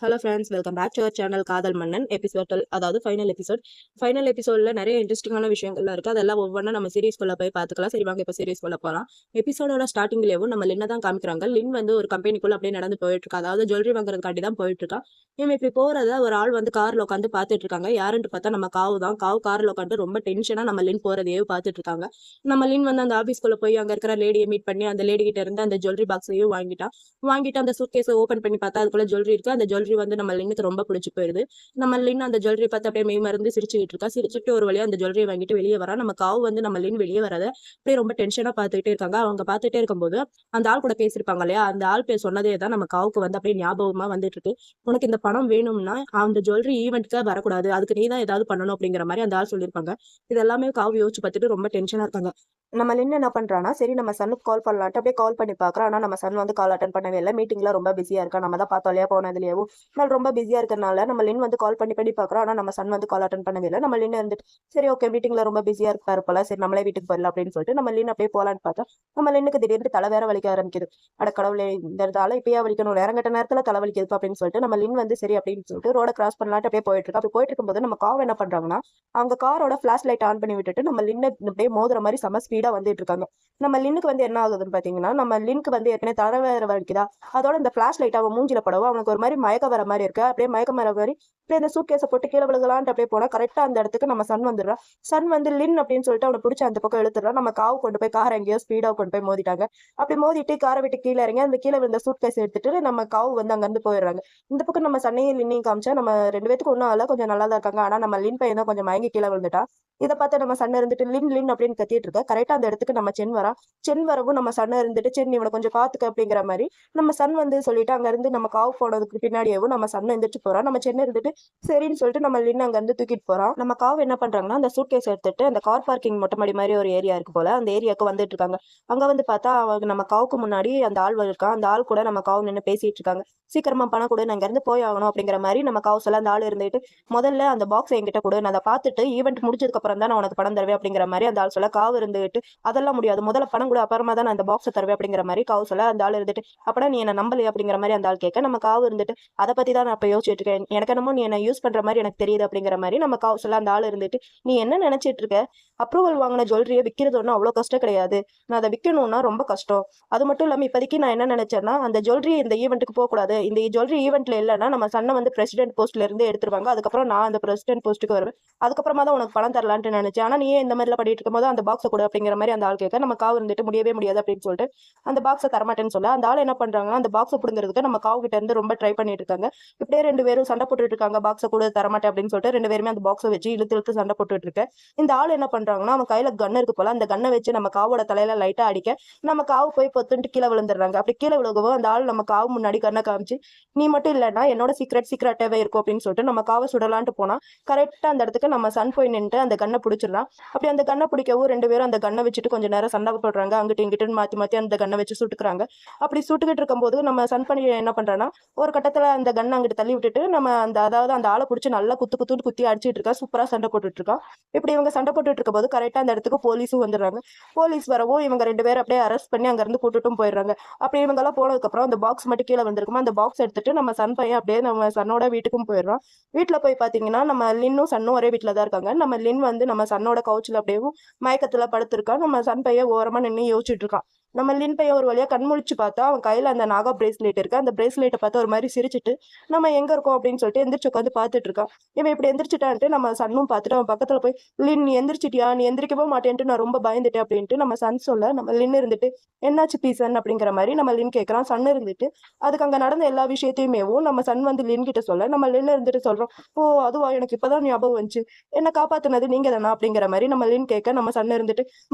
Hello friends, welcome back to our channel Kadhal Mannan episode. அதாவது final எபிசோடில் நிறைய இன்ட்ரெஸ்டிங்கான விஷயங்கள்லாம் இருக்குது. அதெல்லாம் ஒவ்வொன்றா நம்ம சீரிஸ்குள்ளே போய் பார்த்துக்கலாம். சரி வாங்க இப்போ சீரிஸ்குள்ளே போகலாம். எபிசோடோட ஸ்டார்டிங்லேயும் நம்ம லின்னை தான் காமிக்கிறாங்க. லின் வந்து ஒரு கம்பெனிக்குள்ளே அப்படியே நடந்து போயிட்டுருக்கா. அதாவது ஜுவல்லரி வாங்குறதுக்காண்டி தான் போயிட்டுருக்கா. இவன் இப்படி போகிறத ஒரு ஆள் வந்து காரில் உட்காந்து பார்த்துட்டு இருக்காங்க. யாருன்னு பார்த்தா நம்ம காவு தான். காவு காரில் உட்காந்து ரொம்ப டென்ஷனாக நம்ம லின் போகிறதையே பார்த்துட்டு இருக்காங்க. நம்ம லின் வந்து அந்த ஆஃபீஸ்க்குள்ளே போய் அங்கே இருக்கிற லேடியை மீட் பண்ணி அந்த லேடி கிட்ட இருந்து அந்த ஜுவல்லரி பாக்ஸையும் வாங்கிட்டு அந்த சூட்கேஸை ஓப்பன் பண்ணி பார்த்தா அதுக்குள்ள ஜுவல்லரி இருக்கு. அந்த ஜுவல்லரி வந்து நம்ம லின்னுக்கு ரொம்ப பிடிச்சி போயிருது. நம்ம லின் அந்த ஜுவல்லரி பார்த்து அப்படியே மெய் மருந்து சிரிச்சுக்கிட்டு இருக்கா. சிரிச்சுட்டு ஒரு வழியா அந்த ஜுவல்லரியை வாங்கிட்டு வெளியே வரா. நம்ம காவு வந்து நம்ம லின் வெளியே வரத அப்படியே ரொம்ப டென்ஷனா பார்த்துக்கிட்டே இருக்காங்க. அவங்க பார்த்துட்டே இருக்கும்போது அந்த ஆள் கூட பேசியிருப்பாங்க இல்லையா, அந்த ஆள் பேர் சொன்னதே தான் நம்ம காவுக்கு வந்து அப்படியே ஞாபகமா வந்துட்டு இருக்கு. உனக்கு இந்த பணம் வேணும்னா அந்த ஜுவல்லரி ஈவெண்ட்க்கு வரக்கூடாது, அதுக்கு நீ தான் ஏதாவது பண்ணணும் அப்படிங்கிற மாதிரி அந்த ஆள் சொல்லியிருப்பாங்க. இது எல்லாமே காவு யோசிச்சு பார்த்துட்டு ரொம்ப டென்ஷனா இருக்காங்க. நம்ம லின் என்ன பண்றான்னா, சரி நம்ம சன்னுக்கு கால் பண்ணலான்ட்டு அப்படியே கால் பண்ணி பார்க்குறோம். ஆனால் நம்ம சன் வந்து கால் அட்டன் பண்ணவே இல்லை. மீட்டிங்ல ரொம்ப பிஸியா இருக்கா. நம்ம தான் பார்த்தோம் இல்லையா போனதுலேயும். நான் ரொம்ப பிஸியா இருக்கிறனால நம்ம லின் வந்து கால் பண்ணி பார்க்குறோம். ஆனால் நம்ம சன் வந்து கால் அட்டன் பண்ணவே இல்லை. நம்ம லின் இருந்துட்டு சரி ஓகே மீட்டிங்ல ரொம்ப பிஸியா இருப்பாரு போல, சரி நம்மளே வீட்டுக்கு போயிடலாம் அப்படின்னு சொல்லிட்டு நம்ம லின் அப்படியே போலான்னு பார்த்தா நம்ம லின்னுக்கு திடீர்னு தலை வேற வலிக்க ஆரம்பிக்குது. அட கடவுளே, இந்த தலை இப்பயே வலிக்கணும், நேரம் கட்ட நேரத்தில் தலை வலிக்குது அப்படின்னு சொல்லிட்டு நம்ம லின் வந்து சரி அப்படின்னு சொல்லிட்டு ரோட கிராஸ் பண்ணலான்ட்டு அப்படியே போயிட்டு இருக்கா. அப்படி போயிட்டு இருக்கும்போது நம்ம கார் என்ன பண்றாங்கன்னா, அவங்க காரோட ஃபிளாஷ் லைட் ஆன் பண்ணி விட்டுட்டு நம்ம லின்னை அப்படியே மோதுற மாதிரி செம ஸ்பீடா வந்துட்டு இருக்காங்க. நம்ம லின்னுக்கு வந்து என்ன ஆகுதுன்னு பாத்தீங்கன்னா, நம்ம லின்க்கு வந்து ஏற்கனவே தலை வேற வலிக்குதா, அதோட இந்த ஃபிளாஷ் லைட் அவன் மூஞ்சில படவும் அவனுக்கு ஒரு மாதிரி மயக்க வர மாதிரி இருக்கு. அப்படியே மயக்கம் வர மாதிரி அப்படியே அந்த சூட் கேஸை போட்டு கீழே விழுகலான்ட்டு அப்படியே போனா கரெக்டா அந்த இடத்துக்கு நம்ம சன் வந்துடுறா. சன் வந்து லின் அப்படின்னு சொல்லிட்டு அவனை பிடிச்சி அந்த பக்கம் இழுத்துடுறா. நம்ம காவு கொண்டு போய் கார் எங்கேயோ ஸ்பீடா கொண்டு போய் மோதிட்டாங்க. அப்படி மோதிட்டு காரை விட்டு கீழே இறங்கி அந்த கீழே விழுந்த சூட் கேஸ் எடுத்துட்டு நம்ம காவு வந்து அங்கிருந்து போயிடுறாங்க. இந்த பக்கம் நம்ம சன்னையும் லின்னையும் காமிச்சா நம்ம ரெண்டு பேத்துக்கு ஒன்றும் ஆகல, கொஞ்சம் நல்லா தான் இருக்காங்க. ஆனா நம்ம லின் பையன் தான் கொஞ்சம் மயங்கி கீழே விழுந்துட்டா. இதை பார்த்து நம்ம சன் இருந்துட்டு லின் லின் அப்படின்னு கத்திட்டு இருக்க. கரெக்டா அந்த இடத்துக்கு நம்ம சென் வரா. சென் வரவும் நம்ம சன் இருந்துட்டு சென் இவனை கொஞ்சம் பாத்துக்க அப்படிங்கிற மாதிரி நம்ம சன் வந்து சொல்லிட்டு அங்க இருந்து நம்ம காவு போனதுக்கு பின்னாடியேவும் நம்ம சன் எந்திரிச்சு போறோம். நம்ம சென்னை இருந்துட்டு சரின்னு சொல்லிட்டு நம்ம லின் அங்க இருந்து தூக்கிட்டு போறோம். நம்ம காவு என்ன பண்றாங்கன்னா, அந்த சூட் கேஸ் எடுத்துட்டு அந்த கார் பார்க்கிங் மொட்டை மாடி மாதிரி ஒரு ஏரியா இருக்கு போல, அந்த ஏரியாவுக்கு வந்துட்டு இருக்காங்க. அங்க வந்து பார்த்தா அவங்க நம்ம காவுக்கு முன்னாடி அந்த ஆள் இருக்கான். அந்த ஆள் கூட நம்ம காவு நின்று பேசிட்டு இருக்காங்க. சீக்கிரமா பணம் கொடு, நான் இங்க இருந்து போய் ஆகணும் அப்படிங்கிற மாதிரி நம்ம காவு சொல்ல அந்த ஆள் இருந்துட்டு முதல்ல அந்த பாக்ஸ் என்கிட்ட கொடு, நான் அதை பார்த்துட்டு ஈவெண்ட் முடிச்சதுக்கு அப்புறம் தான் நான் உனக்கு பணம் தருவேன் அப்படிங்கிற மாதிரி அந்த ஆள் சொல்ல காவு இருந்துட்டு அதெல்லாம் முடியாது, முதல்ல பணம் கூட அப்புறமா தான் நான் அந்த பாக்ஸை தருவேன் அப்படிங்கிற மாதிரி காவு சொல்ல அந்த ஆள் இருந்துட்டு அப்படா நீ என்ன நம்பலையா அப்படிங்கிற மாதிரி அந்த ஆள் கேட்க நம்ம காவு இருந்துட்டு அதை பத்தி தான் நான் இப்ப யோசிச்சுட்டு இருக்கேன், எனக்கு என்னமோ நீ என்ன யூஸ் பண்ற மாதிரி எனக்கு தெரியுது அப்படிங்கிற மாதிரி நம்ம காவு சொல்ல அந்த ஆள் இருந்துட்டு நீ என்ன நினைச்சிட்டு இருக்க, அப்ரூவல் வாங்கின ஜுவல்லரியை விற்கிறது ஒன்றும் அவ்வளோ கஷ்டம் கிடையாது, நான் அதை விற்கணும்னா ரொம்ப கஷ்டம். அது மட்டும் இல்லாமல் இப்போதைக்கு நான் என்ன நினைச்சேன்னா, அந்த ஜுவல்லரி இந்த ஈவெண்ட்டுக்கு போகக்கூடாது, இந்த ஜுவல்லரி ஈவெண்ட்ல இல்லைன்னா நம்ம சன்னை வந்து பிரசிடென்ட் போஸ்ட்ல இருந்து எடுத்துருவாங்க, அதுக்கப்புறம் நான் அந்த பிரசிடென்ட் போஸ்ட்டுக்கு வருவேன், அதுக்கப்புறமா தான் உனக்கு பணம் தரலான்ட்டு நினைச்சேன், ஆனால் நீ இந்த மாதிரிலாம் பண்ணிட்டு இருக்கும்போது அந்த பாக்ஸை கொடு அப்படிங்கிற மாதிரி அந்த ஆள் கேட்க நம்ம காவு இருந்துட்டு முடியவே முடியாது அப்படின்னு சொல்லிட்டு அந்த பாக்ஸை தரமாட்டேன்னு சொல்ல அந்த ஆள் என்ன பண்றாங்கன்னா, அந்த பாக்ஸை பிடுங்கிறதுக்கு நம்ம காவு கிட்ட இருந்து ரொம்ப ட்ரை பண்ணிட்டு இருக்காங்க. இப்படியே ரெண்டு பேரும் சண்டை போட்டுட்டு இருக்காங்க. பாக்ஸை கூட தரமாட்டேன் அப்படின்னு சொல்லிட்டு ரெண்டு பேருமே அந்த பாக்ஸை வச்சு இழுத்து இழுத்து சண்டை போட்டுட்டு இருக்கு. இந்த ஆள் என்ன பண்றாங்கன்னா, அவன் கையில கன் இருக்கு போல, அந்த கண்ணை வச்சு நம்ம காவோட தலையில லைட்டா அடிக்க நம்ம காவு போய் பொத்துட்டு கீழே விழுந்துடுறாங்க. அப்படி கீழே விழுகவும் அந்த ஆள் நம்ம காவு முன்னாடி கண்ணை காமிச்சு நீ மட்டும் இல்லைன்னா என்னோட சீக்ரெட்டாவே இருக்கும் அப்படின்னு சொல்லிட்டு நம்ம காவை சுடலான்ட்டு போனா கரெக்டா அந்த இடத்துக்கு நம்ம சன் போய் நின்று அந்த கண்ணை பிடிச்சிடலாம். அப்படி அந்த கண்ணை பிடிக்கவும் ரெண்டு பேரும் அந்த கண்ணை வச்சுட்டு கொஞ்சம் நேரம் சண்டை போடுறாங்க. அங்கிட்டு இங்கிட்டு மாத்தி மாத்தி அந்த கண்ணை வச்சு சுட்டுக்கிறாங்க. அப்படி சுட்டுக்கிட்டு இருக்கும்போது நம்ம சன் பண்ணி என்ன பண்றான்னா, ஒரு கட்டத்துல அந்த கண்ணை அங்கிட்டு தள்ளி விட்டுட்டு நம்ம அதாவது அந்த ஆளை பிடிச்சி நல்லா குத்துன்னு குத்தி அடிச்சிட்டு இருக்கா. சூப்பரா சண்டை போட்டுட்டு இருக்கா. இப்படி இவங்க சண்டை போட்டுட்டு இருக்கும் போது கரெக்டா அந்த இடத்துக்கு போலீஸும் வந்துடுறாங்க. போலீஸ் வரவும் இவங்க ரெண்டு பேரும் அப்படியே அரெஸ்ட் பண்ணி அங்க இருந்து கூட்டுட்டும் போயிடுறாங்க. அப்படி இவங்க எல்லாம் போனதுக்கு அப்புறம் அந்த பாக்ஸ் மட்டும் கீழே வந்திருக்குமா, அந்த பாக்ஸ் எடுத்துட்டு நம்ம சன் பையன் அப்படியே நம்ம சன்னோட வீட்டுக்கும் போயிடுறோம். வீட்டுல போய் பாத்தீங்கன்னா நம்ம லின்னும் சன்னும் ஒரே வீட்டுல தான் இருக்காங்க. நம்ம லின் வந்து நம்ம சன்னோட கவுச்சில் அப்படியே மயக்கத்துல படுத்திருக்கான். நம்ம சன் பையன் ஓரமா நின்று யோசிச்சுட்டு இருக்கான். நம்ம லின் பையன் ஒரு வழியா கண்முழிச்சு பார்த்தா அவன் கையில அந்த நாகா பிரேஸ்லெட் இருக்கு. அந்த பிரேஸ்லெட்டை பார்த்து ஒரு மாதிரி சிரிச்சுட்டு நம்ம எங்க இருக்கோம் அப்படின்னு சொல்லிட்டு எந்திரிச்சு உட்காந்து பார்த்துட்டு இருக்கான். இவன் இப்படி எந்திரிச்சிட்டான்ட்டு நம்ம சன்னும் பார்த்துட்டு அவன் பக்கத்துல போய் லின் நீ எந்திரிச்சிட்டியா, நீ எந்திரிக்கவே மாட்டேன்ட்டு நான் ரொம்ப பயந்துட்டேன் அப்படின்ட்டு நம்ம சன் சொல்ல நம்ம லின் இருந்துட்டு என்னாச்சு பீசன் அப்படிங்கிற மாதிரி நம்ம லின் கேட்கறான். சன் இருந்துட்டு அதுக்கு அங்க நடந்த எல்லா விஷயத்தையுமேவும் நம்ம சன் வந்து லின் கிட்ட சொல்ல நம்ம லின் இருந்துட்டு சொல்றோம், ஓ அதுவா, எனக்கு இப்பதான் ஞாபகம் வந்துச்சு, என்ன காப்பாத்துனது நீங்க தானா அப்படிங்கிற மாதிரி நம்ம லின் கேட்க நம்ம சன் இருந்துட்டு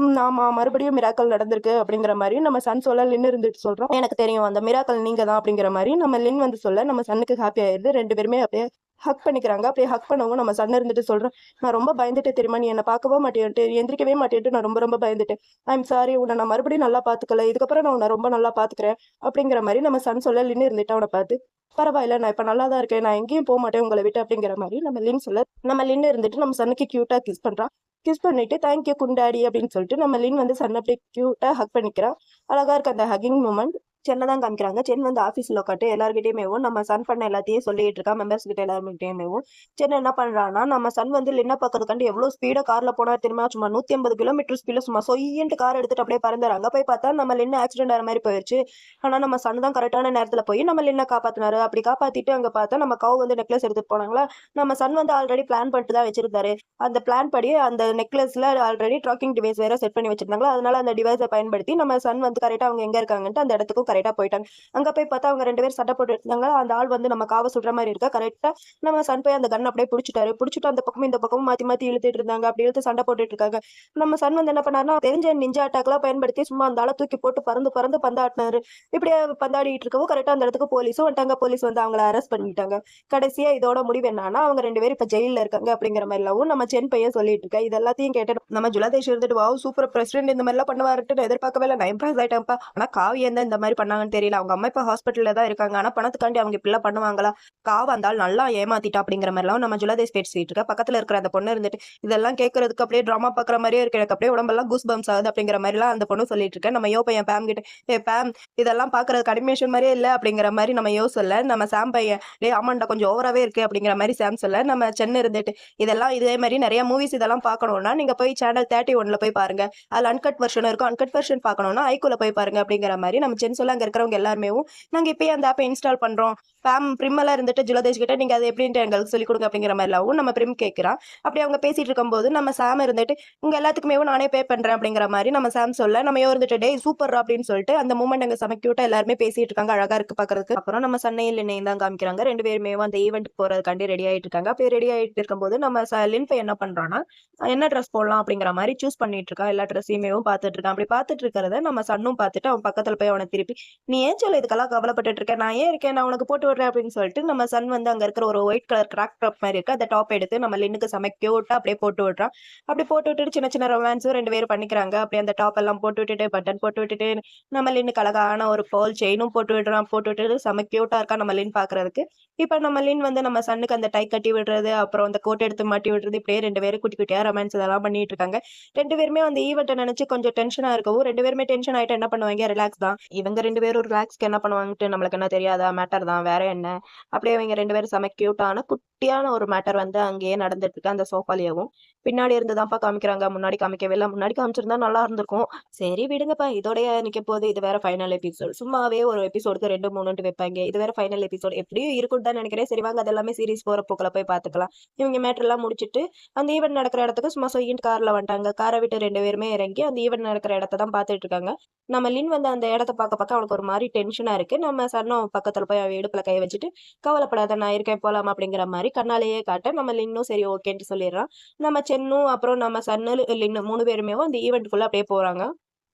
ஆமா மறுபடியும் மிராக்கல் நடந்திருக்கு அப்படிங்கிற மாதிரி நம்ம சன் சொல்ல லின் இருந்துட்டு சொல்றோம், எனக்கு தெரியும் அந்த மிராக்கல் நீங்க தான் அப்படிங்கிற மாதிரி நம்ம லின் வந்து சொல்ல நம்ம சன்னுக்கு ஹாப்பி ஆயிடுது. ரெண்டு பேருமே அப்படியே ஹக் பண்ணிக்கிறாங்க. அப்படியே ஹக் பண்ணவும் நம்ம சன் இருந்துட்டு சொல்றோம், நான் ரொம்ப பயந்துட்டு தெரியுமா, நீ என்ன பார்க்கவே மாட்டேன்ட்டு எந்திரிக்கவே மாட்டேன்ட்டு நான் ரொம்ப ரொம்ப பயந்துட்டேன், ஐம் சாரி, உன்னை நான் மறுபடியும் நல்லா பாத்துக்கல, இதுக்கப்புறம் நான் உன்னை ரொம்ப நல்லா பாத்துக்கிறேன் அப்படிங்கிற மாதிரி நம்ம சன் சொல்ல லின் இருந்துட்டு அவனை பார்த்து பரவாயில்ல நான் இப்ப நல்லா தான் இருக்கேன், நான் எங்கேயும் போக மாட்டேன் உங்களை விட்டு அப்படிங்கிற மாதிரி நம்ம லின் சொல்ல நம்ம லின் இருந்துட்டு நம்ம சன்னுக்கு கியூட்டா கிஸ் பண்றான். கிஸ் பண்ணிட்டு தேங்க்யூ குண்டாடி அப்படின்னு சொல்லிட்டு நம்ம லின் வந்து சன் அப்படியே கியூட்டா ஹக் பண்ணிக்கிறான். அழகா இருக்கு அந்த ஹக்கிங் மூமெண்ட். சென்னை தான் காமிக்கிறாங்க. சென் வந்து ஆஃபீஸ்ல உட்காந்து எல்லார்கிட்டயுமேவும் நம்ம சன் பண்ண எல்லாத்தையும் சொல்லிட்டு இருக்கா. மெம்பர்ஸ் கிட்ட எல்லார்கிட்டயுமேவும். சென் என்ன பண்றான்னா, நம்ம சன் வந்து லின்ன பாக்கறதுக்காண்டி எவ்வளவு ஸ்பீடா கார்ல போனாரு தெரியுமா? சும்மா 180 கிலோமீட்டர் ஸ்பீட்ல சும்மா சொய்யின்ட்டு கார் எடுத்துட்டு அப்படியே பறந்தாரு. அங்க போய் பார்த்தா நம்ம லின்னு ஆக்சிடென்ட் ஆற மாதிரி போயிருச்சு. ஆனா நம்ம சன் தான் கரெக்டான நேரத்துல போய் நம்ம லின்ன காப்பாத்தினாரு. அப்படி காப்பாத்திட்டு அங்க பார்த்தா நம்ம கவ் வந்து நெக்லஸ் எடுத்துட்டு போனாங்களா. நம்ம சன் வந்து ஆல்ரெடி பிளான் பண்ணிட்டு தான் வச்சிருந்தாரு. அந்த பிளான் படி அந்த நெக்லஸ்ல ஆல்ரெடி ட்ராக்கிங் டிவைஸ் வேற செட் பண்ணி வச்சிருந்தாங்களா. அதனால அந்த டிவைஸை பயன்படுத்தி நம்ம சன் வந்து கரெக்டா அவங்க எங்க இருக்காங்கன்ட்டு அந்த இடத்துக்கும் கரெக்டா போயிட்டாங்க. அங்க போய் பார்த்தா அவங்க 2 பேரும் சண்டை போட்டு இருந்தாங்க. அந்த ஆள் வந்து நம்ம காவ சுடுற மாதிரி இருக்கா. கரெக்டா நம்ம சன் போய் அந்த கன் அப்படியே பிடிச்சிட்டாரு. பிடிச்சிட்டு அந்த பக்கமும் இந்த பக்கமும் மாத்தி மாத்தி இழுத்துட்டு இருந்தாங்க. அப்படி இழுத்து சண்டை போட்டுட்டு இருக்காங்க. நம்ம சன் வந்து என்ன பண்ணாருன்னா தெரிஞ்ச நிஞ்சா அட்டாக்லாம் பயன்படுத்தி சும்மா அந்த ஆளை தூக்கி போட்டு பறந்து பறந்து பந்தாட்டினாரு. இப்படியே பந்தாடிட்டு இருக்கவும் கரெக்டா அந்த இடத்துக்கு போலீஸும் வந்துட்டாங்க. போலீஸ் வந்து அவங்கள அரெஸ்ட் பண்ணிட்டாங்க. கடைசியா இதோட முடிவு என்னன்னா அவங்க 2 பேரும் இப்ப ஜெயில இருக்காங்க அப்படிங்கிற மாதிரி எல்லாம் நம்ம சென் பையன் சொல்லிட்டு இருக்கா. இது எல்லாத்தையும் கேட்டு நம்ம ஜுலாதேஷ் இருந்துட்டு வாவ் சூப்பர் பிரசிடென்ட் இந்த மாதிரி எல்லாம் பண்ணுவாருட்டு நான் எதிர்பார்க்கவே இல்லை. நான் இம்ப்ரெஸ் ஆயிட்டேன்ப்பா. ஆனா காவியம் தான் இந்த மாதிரி பண்ணாங்கன்னு தெரியல. அவங்க அம்மா இப்ப ஹாஸ்பிட்டல்ல தான் இருக்காங்க. ஆனா பணத்துக்காண்டி அவங்க இப்படி எல்லாம் பண்ணுவாங்களா? காவ அந்த ஆள் நல்லா ஏமாத்திட்டா அப்படிங்கிற மாதிரி எல்லாம் நம்ம ஜுலாதேஷ் பேசிட்டு இருக்கா. பக்கத்துல இருக்கிற அந்த பொண்ணு இருந்துட்டு இதெல்லாம் கேட்கறதுக்கு அப்படியே டிராமா பாக்குற மாதிரியே இருக்கு. எனக்கு அப்படியே உடம்பெல்லாம் கூஸ் பம்ஸ் ஆகுது அப்படிங்கிற மாதிரி எல்லாம் அந்த பொண்ணு சொல்லிட்டு இருக்கேன். நம்ம யோ பையன் பேம் கிட்ட பேம் இதெல்லாம் பாக்குறதுக்கு அனிமேஷன் மாதிரியே இல்ல அப்படிங்கிற மாதிரி நம்ம யோ சொல்ல நம்ம சாம் பையன் ஆமாண்டா கொஞ்சம் ஓவராவே இருக்கு அப்படிங்கிற மாதிரி சாம் சொல்ல நம்ம சென்னை இருந்துட்டு இதெல்லாம் இதே மாதிரி நிறைய மூவிஸ் இதெல்லாம் பார்க்கணும்னா நீங்க போய் சேனல் 31ல போய் பாருங்க. அதுல அன்கட் வெர்ஷன் இருக்கும். அன்கட் வெர்ஷன் பார்க்கணும்னா ஐக்குள்ள போய் பாருங்க அப்படிங்கிற மாதிரி நம்ம சென் சொல்ல அங்க இருக்கிறவங்க எல்லாருமே நாங்க இப்பயே அந்த ஆப்பை இன்ஸ்டால் பண்றோம். பேம் பிரிமெல்லாம் இருந்துட்டு ஜுலதேஷ் கிட்ட நீங்க அதை எப்படின்ட்டு எங்களுக்கு சொல்லிக் கொடுங்க அப்படிங்கிற மாதிரிலாம் நம்ம பிரிம் கேட்கிறான். அப்படி அவங்க பேசிட்டு இருக்கும்போது நம்ம சாம் இருந்துட்டு உங்க எல்லாத்துக்குமே நானே பே பண்றேன் அப்படிங்கிற மாதிரி நம்ம சாம் சொல்ல நம்ம இருந்துட்டு டே சூப்பர் அப்படின்னு சொல்லிட்டு அந்த மூமெண்ட் அங்க செம கியூட்டா எல்லாருமே பேசிட்டு இருக்காங்க. அழகா இருக்கு பாக்குறதுக்கு. அப்புறம் நம்ம சென்னையில் இணையம் தான் காமிக்கிறாங்க. 2 பேருமே அந்த ஈவெண்ட் போறதுக்காண்டி ரெடி ஆயிட்டு இருக்காங்க. அப்படி ரெடி ஆயிட்டு இருக்கும்போது நம்ம லின் பை என்ன பண்றான்னா என்ன ட்ரெஸ் போடலாம் அப்படிங்கிற மாதிரி சூஸ் பண்ணிட்டு இருக்கா. எல்லா ட்ரெஸ்ஸையுமே பாத்துட்டு இருக்கான். அப்படி பாத்துட்டு இருக்கிறத நம்ம சன்னும் பார்த்துட்டு அவன் பக்கத்துல போய் அவனை திருப்பி நீ ஏன் சொல்ல இதுக்கெல்லாம் கவலைப்பட்டு இருக்கேன் நான் ஏன் இருக்கேன் நான் உனக்கு போட்டு விடுறேன் அப்படின்னு சொல்லிட்டு நம்ம சன் வந்து அங்க இருக்கிற ஒரு ஒயிட் கலர் கிராக் டாப் மாதிரி இருக்கு அந்த டாப் எடுத்து நம்ம லின்னுக்கு செம கியூட்டா அப்படியே போட்டு விடுறான். அப்படி போட்டு விட்டுட்டு சின்ன சின்ன ரொமான்ஸும் 2 பேரும் பண்ணிக்கிறாங்க. அப்படியே அந்த டாப் எல்லாம் போட்டு விட்டுட்டு பட்டன் போட்டு விட்டுட்டு நம்ம லின்னுக்கு அழகான ஒரு பேர்ல் செயினும் போட்டு விடுறான். போட்டு விட்டுட்டு செம கியூட்டா இருக்கா நம்ம லின் பாக்குறதுக்கு. இப்ப நம்ம லின் வந்து நம்ம சன்னுக்கு அந்த டை கட்டி விடுறது அப்புறம் அந்த கோட் எடுத்து மாட்டி விடுறது இப்படியே 2 பேரும் குட்டி குட்டியா ரொமான்ஸ் இதெல்லாம் பண்ணிட்டு இருக்காங்க. 2 பேருமே அந்த ஈவெண்ட்டை நினைச்சு கொஞ்சம் டென்ஷனா இருக்கவும் 2 பேருமே டென்ஷன் ஆயிட்டு என்ன பண்ணுவாங்க ரிலாக்ஸ் தான். இவங்க 2 பேரும் ரிலாக்ஸ்க்கு என்ன பண்ணுவாங்கட்டு நம்மளுக்கு என்ன தெரியாதா மேட்டர் தான் வேற என்ன. அப்படியே இவங்க 2 பேரும் செம கியூட்டான குட்டியான ஒரு மேட்டர் வந்து அங்கேயே நடந்துட்டு இருக்கு அந்த சோஃபாலேயும். பின்னாடி இருந்துதான்ப்பா காமிக்கிறாங்க. முன்னாடி காமிக்கவே இல்லை. முன்னாடி காமிச்சிருந்தா நல்லா இருந்திருக்கும். சரி விடுங்கப்பா இதோடய நிக்க போது. இது வேற ஃபைனல் எபிசோட். சும்மாவே ஒரு எபிசோடுக்கு 2 3 வைப்பாங்க. இது வேற ஃபைனல் எபிசோட் எப்படியும் இருக்குன்னு தான் நினைக்கிறேன். சரி வாங்க அதெல்லாமே சீரிஸ் போற போக்குல போய் பாத்துக்கலாம். இவங்க மேட்டர் எல்லாம் முடிச்சிட்டு அந்த ஈவெண்ட் நடக்கிற இடத்துக்கு சும்மா சொய்யின்னு கார்ல வந்துட்டாங்க. காரை விட்டு 2 பேருமே இறங்கி அந்த ஈவெண்ட் நடக்கிற இடத்த தான் பாத்துட்டு இருக்காங்க. நம்ம லின் வந்து அந்த இடத்த பார்க்க அவனுக்கு ஒரு மாதிரி டென்ஷனா இருக்கு. நம்ம சன்னும் பக்கத்துல போய் அவ இடுப்புல கை வச்சுட்டு கவலைப்படாத நான் இருக்கேன் போலாம் அப்படிங்கிற மாதிரி கண்ணாலேயே காட்ட நம்ம லின்னும் சரி ஓகேன்னு சொல்லிடுறான். நம்ம சென்னும் அப்புறம் நம்ம சன்னு லின்னு 3 பேருமே அந்த ஈவெண்ட்டுக்குள்ள அப்படியே போறாங்க.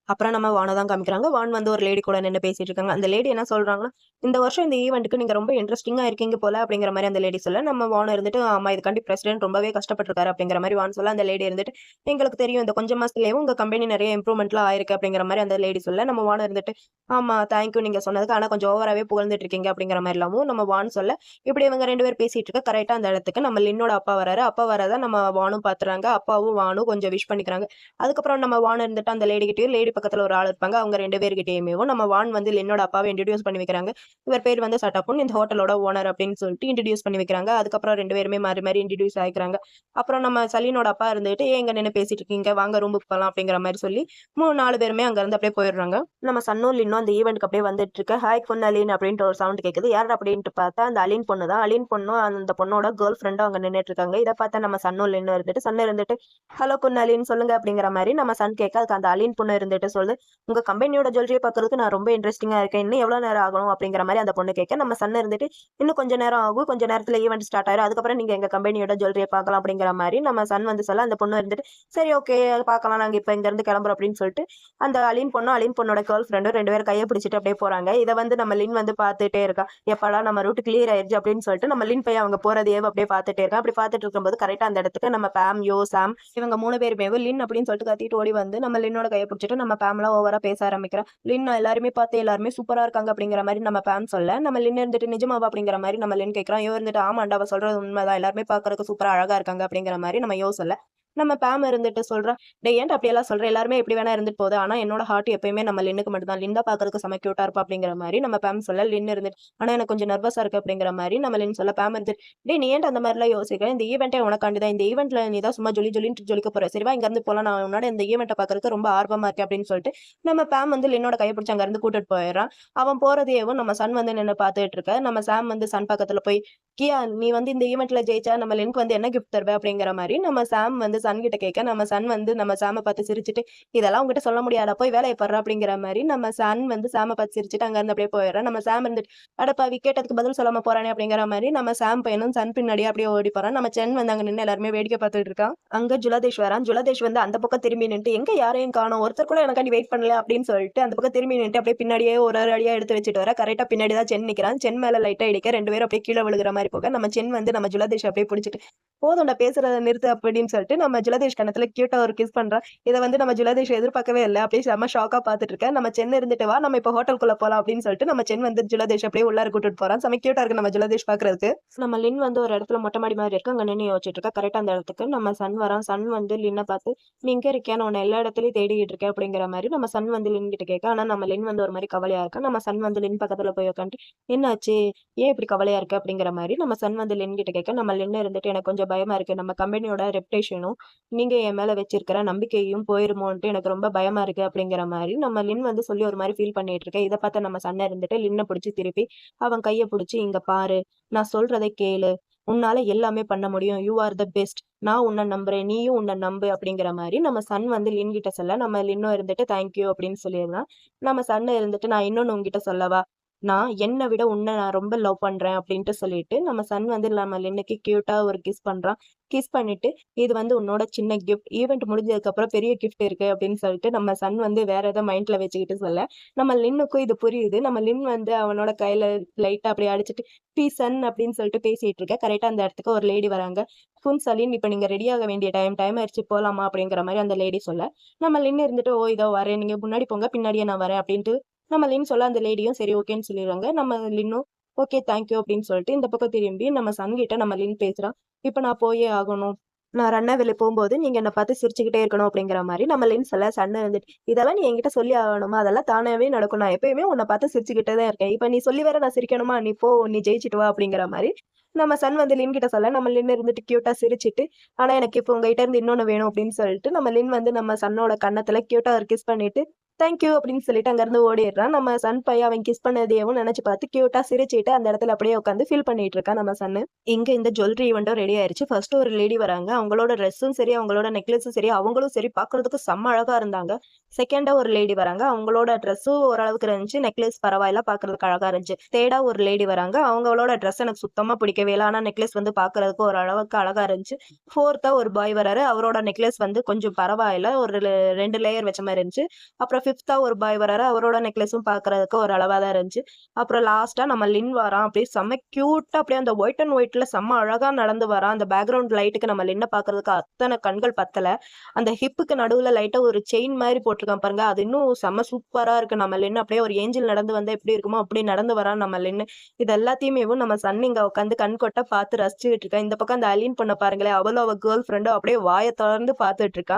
அப்புறம் நம்ம வானை தான் காமிக்கிறாங்க. வான் வந்து ஒரு லேடி கூட நின்று பேசிட்டு இருக்காங்க. அந்த லேடி என்ன சொல்றாங்கன்னா இந்த வருஷம் இந்த ஈவெண்ட்டுக்கு நீங்க ரொம்ப இன்ட்ரெஸ்டிங்கா இருக்கீங்க போல அப்படிங்கிற மாதிரி அந்த லேடி சொல்ல நம்ம வான் இருந்துட்டு ஆமா இதுக்காண்டி பிரசிடென்ட் ரொம்பவே கஷ்டப்பட்டிருக்காரு அப்படிங்கிற மாதிரி வான் சொல்ல அந்த லேடி இருந்துட்டு எங்களுக்கு தெரியும் இந்த கொஞ்சம் மாசத்துலயே உங்க கம்பெனி நிறைய இம்ப்ரூவ்மெண்ட்லாம் ஆயிருக்கு அப்படிங்கிற மாதிரி அந்த லேடி சொல்ல நம்ம வான் இருந்துட்டு ஆமா தேங்க்யூ நீங்க சொன்னதுக்கு ஆனா கொஞ்சம் ஓவராவே புகழ்ந்துட்டு இருக்கீங்க அப்படிங்கிற மாதிரி எல்லாமும் நம்ம வான் சொல்ல இப்படி இவங்க 2 பேர் பேசிட்டு இருக்க கரெக்டா அந்த இடத்துக்கு நம்ம லின்னோட அப்பா வராரு. அப்பா வரதான் நம்ம வானும் பாத்துறாங்க. அப்பாவும் வானும் கொஞ்சம் விஷ் பண்ணிக்கிறாங்க. அதுக்கப்புறம் நம்ம வான் இருந்துட்டு அந்த லேடி கிட்டயும் லேடி பக்கத்துல ஒரு ஆள் இருப்பாங்க. அவங்க 2 பேர்கிட்டயுமே நம்ம வான் வந்து லின்னோட அப்பாவை இன்ட்ரோடியூஸ் பண்ணி வைக்கிறாங்க. இவர் பேர் வந்து சட்டப்புன் இந்த ஹோட்டலோட ஓனர் அப்படின்னு சொல்லிட்டு இன்ட்ரோடியூஸ் பண்ணி வைக்கிறாங்க. அதுக்கப்புறம் 2 பேருமே மாறி மாறி இன்ட்ரோடியூஸ் ஆயிக்கிறாங்க. அப்புறம் நம்ம சலீனோட அப்பா இருந்துட்டு ஏங்க நின்று பேசிட்டு இருக்கீங்க வாங்க ரூமுக்கு போகலாம் அப்படிங்கிற மாதிரி சொல்லி 4 பேருமே அங்க இருந்து அப்படியே போயிடுறாங்க. நம்ம சன்னும் லின்னும் அந்த ஈவெண்ட்க்கு அப்படியே வந்துட்டு இருக்க ஹாய் பொண்ணு அலீன் அப்படின்ட்டு ஒரு சவுண்ட் கேட்குது. யார் அப்படின்ட்டு பார்த்தா அந்த அலீன் பொண்ணு தான். அலீன் பொண்ணும் அந்த பொண்ணோட கேர்ள் ஃப்ரெண்டும் அங்க நின்றுட்டு இருக்காங்க. இதை பார்த்தா நம்ம சன்னும் லின்னும் இருந்துட்டு சன்னு இருந்துட்டு ஹலோ பொண்ணு அலீன் சொல்லுங்க அப்படிங்கிற மாதிரி நம்ம சன் கேட்க அதுக்கு அந்த அலீன் பொண்ணு இருந்துட்டு சொல்லு உங்க கம்பெனியோட ஜுவல்லரியை பார்க்கறதுக்கு நான் ரொம்ப இன்ட்ரெஸ்டிங்கா இருக்கேன். இன்னும் எவ்வளவு நேரம் ஆகணும் அப்படிங்கிற மாதிரி அந்த பொண்ணு கேட்க நம்ம சன் இருந்துட்டு இன்னும் கொஞ்ச நேரம் ஆகும். கொஞ்ச நேரத்துல ஈவெண்ட் ஸ்டார்ட் ஆயிரும். அதுக்கப்புறம் நீங்க எங்க கம்பெனியோட ஜுவல்லரியை பார்க்கலாம் அப்படிங்கிற மாதிரி நம்ம சன் வந்து சொல்ல அந்த பொண்ணு இருந்துட்டு சரி ஓகே பார்க்கலாம் நாங்க இப்ப இங்க இருந்து கிளம்புறோம் அப்படின்னு சொல்லிட்டு அந்த அலீன் பொண்ணோட கேர்ள் ஃப்ரெண்டும் 2 பேரும் கையை பிடிச்சிட்டு அப்படியே போறாங்க. இதை வந்து நம்ம லின் வந்து பார்த்துட்டே இருக்கா. எப்படா நம்ம ரூட் கிளியர் ஆயிருச்சு அப்படின்னு சொல்லிட்டு நம்ம லின் போய் அவங்க போறதையே அப்படியே பார்த்துட்டே இருக்கா. அப்படி பார்த்துட்டு இருக்கும்போது கரெக்டா அந்த இடத்துக்கு நம்ம பேம் யோ சாம் இவங்க 3 பேருமே லின் அப்படின்னு சொல்லிட்டு கத்திட்டு ஓடி வந்து நம்ம லின்னோட கையை பிடிச்சிட்டு நம்ம பேம்லாம் ஓவரா பேச ஆரம்பிக்கிறோம். லின் எல்லாருமே பார்த்து எல்லாருமே சூப்பரா இருக்காங்க அப்படிங்கிற மாதிரி நம்ம பேம் சொல்ல நம்ம லின் இருந்துட்டு நிஜமாவா அப்படிங்கிற மாதிரி நம்ம லின் கேட்கறோம். யோ இருந்துட்டு ஆமாண்டா அவ சொல்றது உண்மைதான் எல்லாருமே பார்க்கறதுக்கு சூப்பரா அழகா இருக்காங்க அப்படிங்கிற மாதிரி நம்ம யோ சொல்ல நம்ம பேம் இருந்துட்டு சொல்றா, "டேய் ஏன்டா அப்படியெல்லாம் சொல்ற? எல்லாருமே எப்படி வேணா இருந்துட்டு போகுது. ஆனா என்னோட ஹார்ட் எப்பயுமே நம்ம லின்னுக்கு மட்டும் தான். லின் தான் பார்க்கறதுக்கு செம கியூட்டா இருப்பா" அப்படிங்கிற மாரி நம்ம பேம் சொல்ல, லின் இருந்துட்டு, "ஆனா எனக்கு கொஞ்சம் நர்வஸா இருக்கு" அப்படிங்கிற மாரி நம்ம லின் சொல்ல, பேம் இருந்துட்டு, "டேய் நீ ஏன்டா அந்த மாரிலாம் யோசிக்கிற? இந்த ஈவென்ட்டே உனக்காண்டி தான். இந்த ஈவென்ட்ல நீ தான் சும்மா ஜொலி ஜொலின்ட்டு ஜொலிக்க போற. சரி வா இங்கருந்து போலாம். நான் உன்னோட இந்த ஈவென்ட்ட பார்க்கறதுக்கு ரொம்ப ஆர்வமா இருக்கேன்" அப்படின்னு சொல்லிட்டு, நம்ம பேம் வந்து லின்னோட கைய பிடிச்சு அங்கருந்து கூட்டிட்டு போயிர்றான். அவன் போறதையவும் நம்ம சன் வந்து நின்னு பார்த்துட்டு இருக்க. நம்ம சாம் வந்து சன் பக்கத்துல போய், "கியா நீ வந்து இந்த ஈவென்ட்ல ஜெயிச்சா நம்ம லின்க்கு வந்து என்ன கிஃப்ட் தருவ?" அப்படிங்கிற மாரி நம்ம சாம் வந்து சன் கிட்ட கேட்க, நம்ம சன் வந்து நம்ம சாம பார்த்து சிரிச்சுட்டு, "இதெல்லாம் உன்கிட்ட சொல்ல முடியாதா? போய் வேலைய பார்றா" அப்படிங்கிற மாரி நம்ம சன் வந்து சாம பார்த்து சிரிச்சுட்டு அங்கருந்து அப்படியே போயிர்றான். நம்ம சாம் இருந்துட்டு, "அட பாவி கேட்டதுக்கு பதில் சொல்லாம போறானே" அப்படிங்கிற மாரி நம்ம சாம் பையனும் சன் பின்னாடியே அப்படியே ஓடி போறான். நம்ம சென் வந்து அங்க நின்னு எல்லாருமே வேடிக்கை பார்த்துட்டு இருக்கான். அங்க ஜுலதேஷ் வரான். ஜுலதேஷ் வந்து அந்த பக்கம் திரும்பி நின்னுட்டு, "எங்க யாரையும் காணோம். ஒருத்தர் கூட எனக்காண்டி வெயிட் பண்ணல" அப்படின்னு சொல்லிட்டு அந்த பக்கம் திரும்பி நின்னுட்டு அப்படியே பின்னாடியே ஒரு ஒரு அடியா எடுத்து வச்சுட்டு வர. கரெக்ட்டா பின்னாடி தான் சென் நிக்கிறான். சென் மேல லைட்டா இடிக்க 2 பேரும் அப்படியே கீழ விழுகுற மாரி போக, நம்ம சென் வந்து நம்ம ஜுலதேஷ அப்படியே புடிச்சுட்டு, "போதும்டா பேசுறத நிறுத்து" அப்படின்னு சொல்லிட்டு நம்ம ஜுலதேஷ் கன்னத்துல கியூட்டா ஒரு கிஸ் பண்றான். இத வந்து நம்ம ஜுலதேஷ் எதிர்பார்க்கவே இல்ல. அப்படியே செம்ம ஷாக்கா பார்த்துட்டு இருக்க. நம்ம சென் இருந்துட்டு, "வா நம்ம இப்ப ஹோட்டலுக்குள்ள போலாம்" அப்படின்னு சொல்லிட்டு நம்ம சென் வந்து ஜுலதேஷ் அப்படியே உள்ளார கூட்டிட்டு போறான். செம்ம கியூட்டா இருக்கு நம்ம ஜுலதேஷ் பார்க்கறதுக்கு. நம்ம லின் வந்து ஒரு இடத்துல மொட்டை மாடி மாரி இருக்கு. அங்க நின்னு யோசிச்சுட்டு இருக்கா. கரெக்ட்டா அந்த இடத்துக்கு நம்ம சன் வரான். சன் வந்து லின்ன பார்த்து, "நீ இங்க இருக்கியா? நான் உன்ன எல்லா இடத்துலயும் தேடிக்கிட்டு இருக்கேன்" அப்படிங்கிற மாரி நம்ம சன் வந்து லின் கிட்ட கேட்க. ஆனா நம்ம லின் வந்து ஒரு மாரி கவலையா இருக்கா. நம்ம சன் வந்து லின் பக்கத்துல போய் உட்காந்துட்டு, "என்னாச்சு? ஏன் இப்படி கவலையா இருக்க?" அப்படிங்கிற மாரி நம்ம சன் வந்து லின் கிட்ட கேட்க. நம்ம லின் இருந்துட்டு, "எனக்கு கொஞ்சம் பயமா இருக்கு. நம்ம கம்பெனியோட ரெப்புடேஷனும், நீங்க என் மேல வச்சிருக்கிற நம்பிக்கையும் போயிருமோன்ட்டு எனக்கு ரொம்ப பயமா இருக்கு" அப்படிங்கிற மாரி நம்ம லின் வந்து சொல்லி ஒரு மாரி ஃபீல் பண்ணிட்டு இருக்க. இத பார்த்த நம்ம சன் இருந்துட்டு லின்ன புடிச்சு திருப்பி அவன் கைய புடிச்சு, "இங்க பாரு. நான் சொல்றத கேளு. உன்னால எல்லாமே பண்ண முடியும். You are the best. நான் உன்ன நம்புறேன். நீயும் உன்ன நம்பு" அப்படிங்கிற மாரி நம்ம சன் வந்து லின் கிட்ட சொல்ல, நம்ம லின்னும் இருந்துட்டு தேங்க் யூ அப்படின்னு சொல்லியிருந்தான். நம்ம சன் இருந்துட்டு, "நான் இன்னொன்னு உன்கிட்ட சொல்லவா? நான் என்ன விட உன்ன நான் ரொம்ப லவ் பண்றேன்" அப்படின்ட்டு சொல்லிட்டு, நம்ம சன் வந்து நம்ம லின்னுக்கு கியூட்டா ஒரு கிஸ் பண்றான். கிஸ் பண்ணிட்டு, "இது வந்து உன்னோட சின்ன கிஃப்ட். ஈவென்ட் முடிஞ்சதுக்கப்புறம் பெரிய கிஃப்ட் இருக்கு" அப்படின்னு சொல்லிட்டு நம்ம சன் வந்து வேற ஏதோ மைண்ட்ல வச்சுக்கிட்டு சொல்ல, நம்ம லின்னுக்கும் இது புரியுது. நம்ம லின் வந்து அவனோட கையில லைட்டா அப்படியே அடிச்சுட்டு, "பீஸ் சன்" அப்படின்னு சொல்லிட்டு பேசிட்டு இருக்க. கரெக்ட்டா அந்த இடத்துக்கு ஒரு லேடி வராங்க. "குன் சலீன் இப்ப நீங்க ரெடி ஆக வேண்டிய டைம் ஆயிருச்சு போலாமா?" அப்படிங்கிற மாரி அந்த லேடி சொல்ல, நம்ம லின் இருந்துட்டு, "ஓ! இதோ வரேன். நீங்க முன்னாடி போங்க. பின்னாடியே நான் வரேன்" அப்படின்ட்டு நம்ம லின் சொல்ல அந்த லேடியும் சரி ஓகேன்னு சொல்லிருவாங்க. நம்ம லின்னும் ஓகே தேங்க் யூ அப்படின்னு சொல்லிட்டு இந்த பக்கம் திரும்பி நம்ம சன் கிட்ட நம்ம லின் பேசுறான். "இப்ப நான் போயே ஆகணும். நான் ரன்அவேல போம்போது நீங்க என்ன பார்த்து சிரிச்சுக்கிட்டே இருக்கணும்" அப்படிங்கிற மாரி நம்ம லின் சொல்ல சன் இருந்துட்டு, "இதெல்லாம் நீ என்கிட்ட சொல்லி ஆகணுமா? அதெல்லாம் தானாவே நடக்கும். நான் எப்பயுமே உன்ன பார்த்து சிரிச்சுக்கிட்டே தான் இருக்கேன். இப்ப நீ சொல்லி வேற நான் சிரிக்கணுமா? நீ போ! நீ ஜெயிச்சுட்டு வா" அப்படிங்கிற மாரி நம்ம சன் வந்து லின் கிட்ட சொல்ல, நம்ம லின் இருந்துட்டு கியூட்டா சிரிச்சுட்டு, "ஆனா எனக்கு இப்போ உங்ககிட்ட இருந்து இன்னொன்னு வேணும்" அப்படின்னு சொல்லிட்டு நம்ம லின் வந்து நம்ம சன்னோட கன்னத்துல கியூட்டா ஒரு கிஸ் பண்ணிட்டு, தேங்க் யூ அப்படின்னு சொல்லிட்டு அங்கருந்து ஓடிடுறான். நம்ம சன் பையன் அவன் கிஸ் பண்ணதையும் நெனச்சு பார்த்து கியூட்டா சிரிச்சுட்டு அந்த இடத்துல அப்படியே உட்காந்து ஃபீல் பண்ணிட்டு இருக்கான் நம்ம சன்னு. இங்க இந்த ஜுவல்லரி ஈவென்ட்டும் ரெடி ஆயிருச்சு. ஃபர்ஸ்ட் ஒரு லேடி வராங்க. அவங்களோட ட்ரெஸ்ஸும் சரி, அவங்களோட நெக்லஸும் சரி, அவங்களும் சரி பார்க்கறதுக்கு செம்ம அழகா இருந்தாங்க. செகண்டா ஒரு லேடி வராங்க. அவங்களோட ட்ரெஸ்ஸும் ஓரளவுக்கு இருந்துச்சு. நெக்லஸ் பரவாயில்ல பார்க்கறதுக்கு அழகா இருந்துச்சு. தேர்டா ஒரு லேடி வராங்க. அவங்களோட ட்ரெஸ் எனக்கு சுத்தமா பிடிக்கவே இல்ல. ஆனா நெக்லஸ் வந்து பார்க்கறதுக்கு ஓரளவுக்கு அழகா இருந்துச்சு. ஃபோர்த்தா ஒரு பாய் வராரு. அவரோட நெக்லஸ் வந்து கொஞ்சம் பரவாயில்ல. ஒரு 2 லேயர் வச்ச மாரி இருந்துச்சு. அப்புறம் ஃபிஃப்த்தா ஒரு பாய் வராரு. அவரோட நெக்லஸும் பார்க்கறதுக்கு ஒரு அளவா தான் இருந்துச்சு. அப்புறம் லாஸ்ட்டா நம்ம லின் வரான். அப்படியே செம்ம கியூட்டா அப்படியே அந்த ஒயிட் அண்ட் ஒயிட்ல செம்ம அழகா நடந்து வரான். அந்த பேக்கிரவுண்ட் லைட்டுக்கு நம்ம லின்ன பார்க்கறதுக்கு அத்தன கண்கள் பத்தல. அந்த ஹிப்புக்கு நடுவுல லைட்டா ஒரு செயின் மாரி போட்டிருக்கான் பாருங்க. அது இன்னும் செம்ம சூப்பரா இருக்கு. நம்ம லின் அப்படியே ஒரு ஏஞ்சல் நடந்து வந்தா எப்படி இருக்குமோ, அப்படி நடந்து வரான் நம்ம லின்னு. இது எல்லாத்தையுமேவும் நம்ம சன் இங்க உட்காந்து கண் கொட்ட பார்த்து ரசிச்சுக்கிட்டு இருக்கா. இந்த பக்கம் அந்த அலீன் பொண்ண பாருங்களேன். அவளும் அவ கேர்ள் ஃப்ரெண்டும் அப்படியே வாய தொறந்து பார்த்துட்டு இருக்கா.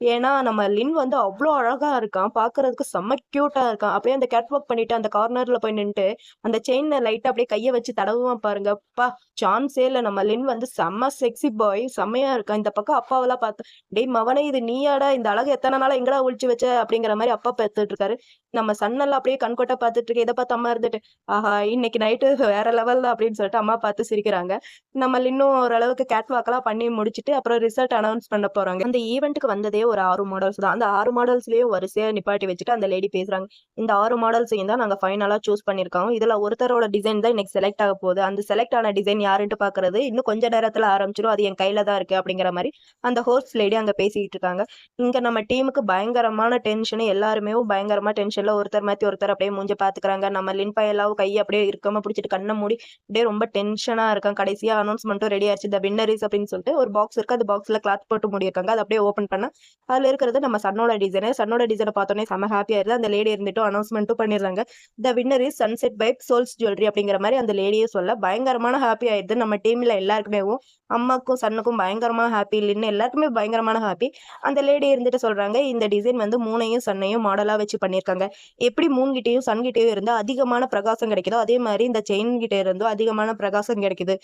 ஏன்னா, நம்ம லின் வந்து அவ்ளோ அழகா இருக்கான். பார்க்கறதுக்கு செம்ம கியூட்டா இருக்கான். அப்படியே அந்த கேட் வாக் பண்ணிட்டு அந்த கார்னர்ல போய் நின்னுட்டு, அந்த செயின்ல லைட்டா அப்படியே கைய வச்சு தடவுவான் பாருங்க. அப்பா! சான்ஸே இல்ல. நம்ம லின் வந்து செம்ம செக்ஸி பாய். செம்மையா இருக்கான். இந்த பக்கம் அப்பாவெல்லாம் பார்த்து, "டேய் மவனே இது நீயாடா? இந்த அழக எத்தன நாளா எங்கடா ஒளிச்சு வச்ச?" அப்படிங்கிற மாரி அப்பா பார்த்துட்டு இருக்காரு. நம்ம சன் எல்லாம் அப்படியே கண்கொட்டா பார்த்துட்டு இருக்கு. இத பார்த்து அம்மா இருந்துட்டு, "ஆஹா! இன்னைக்கு நைட்டு வேற லெவல் தான்" அப்படின்னு சொல்லிட்டு அம்மா பார்த்து சிரிக்கிறாங்க. நம்ம இன்னும் ஓரளவுக்கு கேட் வாக்லாம் பண்ணி முடிச்சுட்டு, அப்புறம் ரிசல்ட் அனவுன்ஸ் பண்ண போறாங்க. அந்த ஈவென்ட்க்கு வந்ததே ஒரு 6 மாடல்ஸ் தான். அந்த 6 மாடல்ஸ்லயும் வரிசையா நிப்பாட்டி வச்சுட்டு அந்த லேடி பேசுறாங்க. "இந்த 6 மாடல்ஸையும் தான் நாங்க ஃபைனலா சூஸ் பண்ணியிருக்கோம். இதுல ஒருத்தரோட டிசைன் தான் இன்னைக்கு செலக்ட் ஆக போகுது. அந்த செலக்ட் ஆன டிசைன் யாருன்ட்டு பார்க்கறது இன்னும் கொஞ்ச நேரத்துல ஆரம்பிச்சுரும். அது என் கையில தான் இருக்கு" அப்படிங்கிற மாரி அந்த ஹோஸ்ட் லேடி அங்க பேசிக்கிட்டு இருக்காங்க. இங்க நம்ம டீமுக்கு பயங்கரமான டென்ஷனு. எல்லாருமே பயங்கரமா டென்ஷன்ல ஒருத்தர் மாத்தி ஒருத்தர் அப்படியே மூஞ்ச பார்த்துக்கிறாங்க. நம்ம லின் பையலாம் கைய அப்படியே இறுக்கமா பிடிச்சிட்டு கண்ண மூடி அப்படியே ரொம்ப டென்ஷனா இருக்கான். கடைசியா அனௌன்ஸ்மென்ட்டும் ரெடி ஆயிருச்சு. தி வின்னர் இஸ் அப்படின்னு சொல்லிட்டு ஒரு பாக்ஸ் இருக்கு. அந்த பாக்ஸ்ல கிளாத் போட்டு மூடியிருக்காங்க. அத அப்படியே ஓப்பன் பண்ணா, அதுல இருக்கிறது நம்ம சன்னோட டிசைனு. சன்னோட டிசைன பார்த்தோனே செம ஹாப்பியா இருந்து அந்த லேடி இருந்துட்டு அனௌன்ஸ்மெண்ட்டும் பண்ணிடுறாங்க. The winner is Sunset by Souls jewellery அப்படிங்கிற மாதிரி அந்த லேடியே சொல்ல பயங்கரமான ஹாப்பி ஆயிடுது நம்ம டீம்ல எல்லாருக்குமே. அம்மாக்கும் சன்னுக்கும் பயங்கரமா ஹாப்பி, இல்லைன்னு எல்லாருக்குமே பயங்கரமான ஹாப்பி. அந்த லேடி இருந்துட்டு சொல்றாங்க, இந்த டிசைன் வந்து மூணையும் சன்னையும் மாடலா வச்சு பண்ணியிருக்காங்க. எப்படி மூன் கிட்டேயும் சன் கிட்டேயும் இருந்தா அதிகமான பிரகாசம் கிடைக்குதோ அதே மாதிரி இந்த செயின் கிட்ட இருந்தும் அதிகமான பிரகாசம் கிடைக்குது.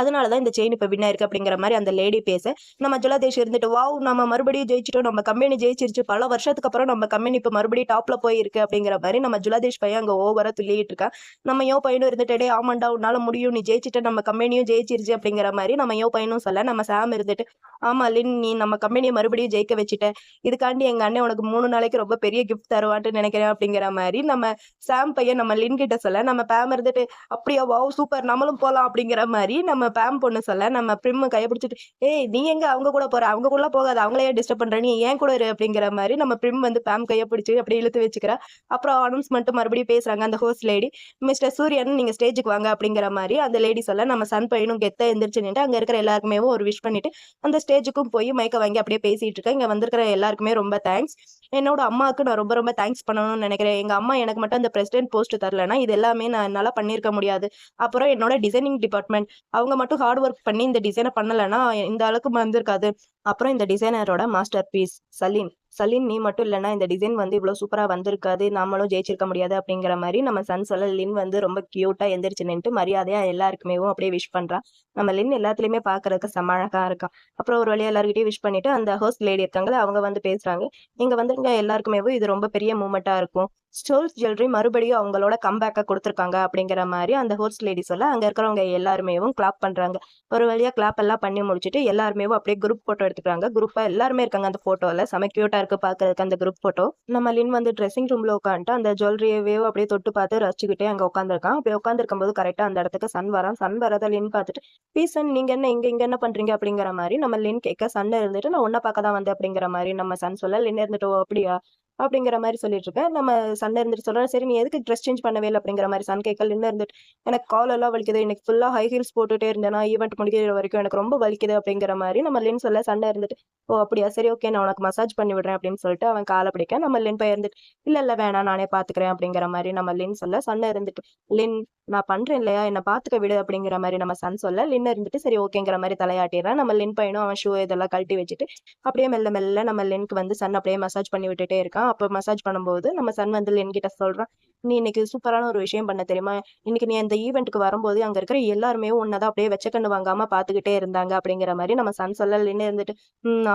அதனாலதான் இந்த செயின் இப்ப வின் ஆயிருக்கு அப்படிங்கிற மாதிரி அந்த லேடி பேச நம்ம ஜுவலாதேஷ் இருந்துட்டு வாவ் நம்ம மறுபடியும் ஜெயிச்சிட்டோம், நம்ம கம்பெனி ஜெயிச்சிருச்சு, பல வருஷத்துக்கு அப்புறம் நம்ம கம்பெனி இப்ப மறுபடியும் டாப்ல போயிருக்கு அப்படிங்கிற மாதிரி நம்ம ஜுவலாதேஷ் பையன் அங்க ஓவரா துள்ளிட்டு இருக்கா. நம்ம யோ பையனும் இருந்துட்டு டே ஆமாண்டா உன்னால முடியும், நீ ஜெயிச்சிட்ட, நம்ம கம்பெனியும் ஜெயிச்சிருச்சு அப்படிங்கிற மாதிரி நம்ம யோ பையனும் சொல்ல நம்ம சாம் இருந்துட்டு ஆமா லின் நீ நம்ம கம்பெனியை மறுபடியும் ஜெயிக்க வச்சுட்ட, இதுக்காண்டி எங்க அண்ணன் உனக்கு 3 நாளைக்கு ரொம்ப பெரிய கிஃப்ட் தருவான்ட்டு நினைக்கிறேன் அப்படிங்கிற மாதிரி நம்ம சாம் பையன் நம்ம லின் கிட்ட சொல்ல நம்ம பேம் இருந்துட்டு அப்படியா வாவ் சூப்பர் நம்மளும் போலாம் அப்படிங்கிற மாதிரி நம்ம பேம் பொண்ணு சொல்ல நம்ம பிரிம் கைப்பிடிச்சிட்டு ஏய் நீ எங்க அவங்க கூட போற, அவங்க கூட போகாது, அவங்களையே டிஸ்டர்ப் பண்ற, நீ ஏன் கூட இரு அப்படிங்கிற மாதிரி நம்ம பிரிம் வந்து பேம் கையை பிடிச்சி அப்படி இழுத்து வச்சுக்கிறா. அப்புறம் அனௌன்ஸ்மெண்ட் மறுபடியும் பேசுறாங்க அந்த ஹோஸ்ட் லேடி, மிஸ்டர் சூரியன் நீங்க ஸ்டேஜுக்கு வாங்க அப்படிங்கிற மாதிரி அந்த லேடி சொல்ல நம்ம சன் பையனும் கெத்த எந்திரிச்சு நின்று அங்க இருக்கிற எல்லாருக்குமே ஒரு விஷ் பண்ணிட்டு அந்த ஸ்டேஜுக்கும் போய் மைக்க வாங்கி அப்படியே பேசிட்டு இருக்கேன். இங்க வந்திருக்கிற எல்லாருக்குமே ரொம்ப தேங்க்ஸ். என்னோட அம்மாவுக்கு நான் ரொம்ப ரொம்ப தேங்க்ஸ் பண்ணணும்னு நினைக்கிறேன். எங்க அம்மா எனக்கு மட்டும் அந்த பிரசிடென்ட் போஸ்ட் தரலன்னா இது எல்லாமே நான் என்னால பண்ணியிருக்க முடியாது. அப்புறம் என்னோட டிசைனிங் டிபார்ட்மெண்ட் அவங்க மட்டும் ஹார்ட் ஒர்க் பண்ணி இந்த டிசைனை பண்ணலைன்னா இந்த அளவுக்கு வந்திருக்காது. அப்புறம் இந்த டிசைனரோட மாஸ்டர் பீஸ் சலீம், சலீம் நீ மட்டும் இல்லைன்னா இந்த டிசைன் வந்து இவ்வளவு சூப்பரா வந்திருக்காது, நாமளும் ஜெயிச்சிருக்க முடியாது அப்படிங்கிற மாதிரி நம்ம சன் சொல்ல லின் வந்து ரொம்ப கியூட்டா எந்திரிச்சு நின்று மரியாதையா எல்லாருக்குமே அப்படியே விஷ் பண்றான். நம்ம லின் எல்லாத்துலயுமே பாக்குறதுக்கு செம அழகா இருக்கான். அப்புறம் ஒரு வழியா எல்லாருக்கிட்டையும் விஷ் பண்ணிட்டு அந்த ஹோஸ்ட் லேடி இருக்காங்களே அவங்க வந்து பேசுறாங்க, இங்க வந்துருங்க எல்லாருக்குமே இது ரொம்ப பெரிய மூமெண்டா இருக்கும், ஸ்டோல்ஸ் ஜுவல்லரி மறுபடியும் அவங்களோட கம்பேக்கை கொடுத்துருக்காங்க அப்படிங்கிற மாதிரி அந்த ஹோஸ்ட் லேடி சொல்ல அங்க இருக்கிறவங்க எல்லாருமே கிளாப் பண்றாங்க. ஒரு வழியா கிளாப் எல்லாம் பண்ணி முடிச்சுட்டு எல்லாருமே அப்படியே குரூப் போட்டோ எடுத்துக்கிறாங்க. குரூப்பா எல்லாருமே இருக்காங்க அந்த போட்டோல, செம கியூட்டா இருக்கு பாக்குறதுக்கு அந்த குரூப் போட்டோ. நம்ம லின் வந்து ட்ரெஸ்ஸிங் ரூம்ல உட்காந்துட்டு அந்த ஜுவல்லரியவே அப்படியே தொட்டு பார்த்து ரசிச்சுக்கிட்டே அங்க உட்காந்துருக்கான். அப்படி உட்காந்துருக்கும் போது கரெக்டா அந்த இடத்துக்கு சன் வரான். சன் வரத லின் பார்த்துட்டு பீசன் நீங்க என்ன இங்க என்ன பண்றீங்க அப்படிங்கிற மாதிரி நம்ம லின் கேட்க சன் இருந்துட்டு நான் உன்ன பார்க்க தான் வந்தேன் அப்படிங்கிற மாதிரி நம்ம சன் சொல்ல லின் இருந்துட்டு ஓ அப்படியா அப்படிங்கிற மாதிரி சொல்லிட்டு இருக்கேன். நம்ம சன் இருந்துட்டு சொல்றேன் சரி நீ எதுக்கு ட்ரெஸ் சேஞ்ச் பண்ணவே இல்லை அப்படிங்கிற மாதிரி சன் கேட்க லின் இருந்துட்டு எனக்கு கால் எல்லாம் வலிக்குது, இன்னைக்கு ஃபுல்லா ஹை ஹீல்ஸ் போட்டுட்டே இருந்தேன்னா ஈவெண்ட் முடிக்கிற வரைக்கும் எனக்கு ரொம்ப வலிக்குது அப்படிங்கிற மாதிரி நம்ம லின் சொல்ல சண்டை இருந்துட்டு ஓ அப்படியா சரி ஓகே நான் உனக்கு மசாஜ் பண்ணி விடுறேன் அப்படின்னு சொல்லிட்டு அவன் காலை பிடிக்க நம்ம லின் பையன் இருந்துட்டு இல்ல வேணாம் நானே பாத்துக்கிறேன் அப்படிங்கிற மாதிரி நம்ம லின் சொல்ல சண்டை இருந்துட்டு லின் நான் பண்றேன் இல்லையா என்ன பாத்துக்க விடு அப்படிங்கிற மாதிரி நம்ம சன் சொல்ல லின் இருந்துட்டு சரி ஓகேங்கிற மாதிரி தலையாட்டிடுறான். நம்ம லின் பையனும் அவன் ஷூ இதெல்லாம் கழட்டி வச்சுட்டு அப்படியே மெல்ல மெல்ல நம்ம லின்க்கு வந்து சன் அப்படியே மசாஜ் பண்ணி விட்டுட்டே இருக்கான். அப்போ மசாஜ் பண்ணும்போது நம்ம சன் வந்து லின் கிட்ட சொல்றான் நீ இன்னைக்கு சூப்பரான ஒரு விஷயம் பண்ண தெரியுமா, இன்னைக்கு நீ அந்த ஈவெண்ட்டுக்கு வரும்போது அங்க இருக்கிற எல்லாருமே உன்னதான் அப்படியே வெச்ச கண்ணு வாங்காம பாத்துக்கிட்டே இருந்தாங்க அப்படிங்கிற மாதிரி நம்ம சன் சொல்ல லின் இருந்துட்டு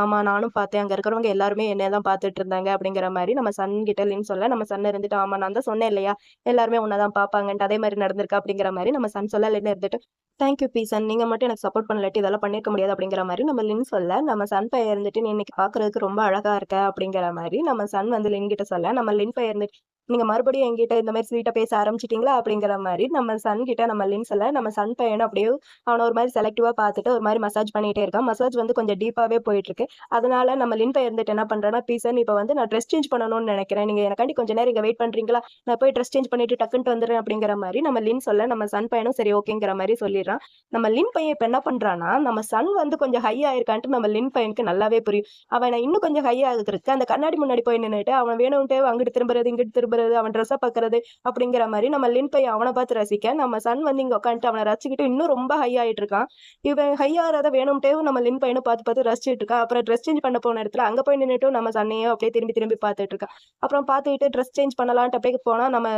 ஆமா நானும் பார்த்தேன், அங்க இருக்கிறவங்க எல்லாருமே என்னதான் பாத்துட்டு இருந்தாங்க அப்படிங்கிற மாதிரி நம்ம சன் கிட்ட லின் சொல்ல நம்ம சன் இருந்துட்டு ஆமா நான் தான் சொன்னேன் இல்லையா எல்லாருமே உன்னதான் பாப்பாங்கன்ட்டு அதே மாதிரி நடந்திருக்கா அப்படிங்கிற மாதிரி நம்ம சன் சொல்ல லின் இருந்துட்டு தேங்க்யூ பீசன் நீங்க மட்டும் எனக்கு சப்போர்ட் பண்ணலாட்டி இதெல்லாம் பண்ணிருக்க முடியாது அப்படிங்கிற மாதிரி நம்ம லின் சொல்ல நம்ம சன் பையன் இருந்துட்டு நீ இன்னைக்கு பாக்குறதுக்கு ரொம்ப அழகா இருக்க அப்படிங்கிற மாதிரி நம்ம சன் வந்து லின் கிட்ட சொல்ல நம்ம லின் பையன் இருந்துட்டு நீங்க மறுபடியும் என்கிட்ட இந்த மாதிரி ஸ்வீட்டா பேச ஆரம்பிச்சிட்டீங்களா அப்படிங்கிற மாதிரி நம்ம சன் கிட்ட நம்ம லின் சொல்ல நம்ம சன் பையனும் அப்படியே அவனை ஒரு மாதிரி செலக்டிவா பார்த்துட்டு ஒரு மாதிரி மசாஜ் பண்ணிட்டே இருக்கான். மசாஜ் வந்து கொஞ்சம் டீப்பாவே போயிட்டு இருக்கு. அதனால நம்ம லின் பையன் இருந்துட்டு என்ன பண்றேன்னா பீசன் இப்ப வந்து நான் ட்ரெஸ் சேஞ்ச் பண்ணணும்னு நினைக்கிறேன், நீங்க எனக்காண்டி கொஞ்ச நேரம் இங்க வெயிட் பண்றீங்களா, நான் போய் ட்ரெஸ் சேஞ்ச் பண்ணிட்டு டக்குன்ட்டு வந்துடுறேன் அப்படிங்கிற மாதிரி நம்ம லின் சொல்ல நம்ம சன் பையனும் சரி ஓகேங்கிற மாதிரி சொல்லிடுறான். நம்ம லின் பையன் இப்ப என்ன பண்றான்னா நம்ம சன் வந்து கொஞ்சம் ஹை ஆயிருக்கான்ட்டு நம்ம லின் பையனுக்கு நல்லாவே புரியும். அவனை இன்னும் கொஞ்சம் ஹை ஆகுறதுக்கு அந்த கண்ணாடி முன்னாடி போய் நின்னுட்டு அவன் வேணும்ட்டே அங்கிட்டு திரும்புறது இங்கிட்டு திரும்புறது அவன் ட்ரெஸ்ஸை பாக்குறது அப்படிங்கிற மாதிரி நம்ம லின் பையன் அவனை பார்த்து ரசிக்க நம்ம சன் வந்து இங்க உட்காந்துட்டு அவனை ரசிச்சுக்கிட்டு இன்னும் ரொம்ப ஹை ஆயிட்டு இருக்கான். இவன் ஹை ஆறத வேணும்ட்டே நம்ம லின் பையனும் பார்த்து பார்த்து ரசிச்சுட்டு இருக்கான். அப்புறம் ட்ரெஸ் சேஞ்ச் பண்ண போன இடத்துல அங்க போய் நின்னுட்டு நம்ம சன்னையும் அப்படியே திரும்பி திரும்பி பார்த்துட்டு இருக்கான். அப்புறம் பார்த்துக்கிட்டு ட்ரெஸ் சேஞ்ச் பண்ணலான்ட்டு அப்படியே போனா நம்ம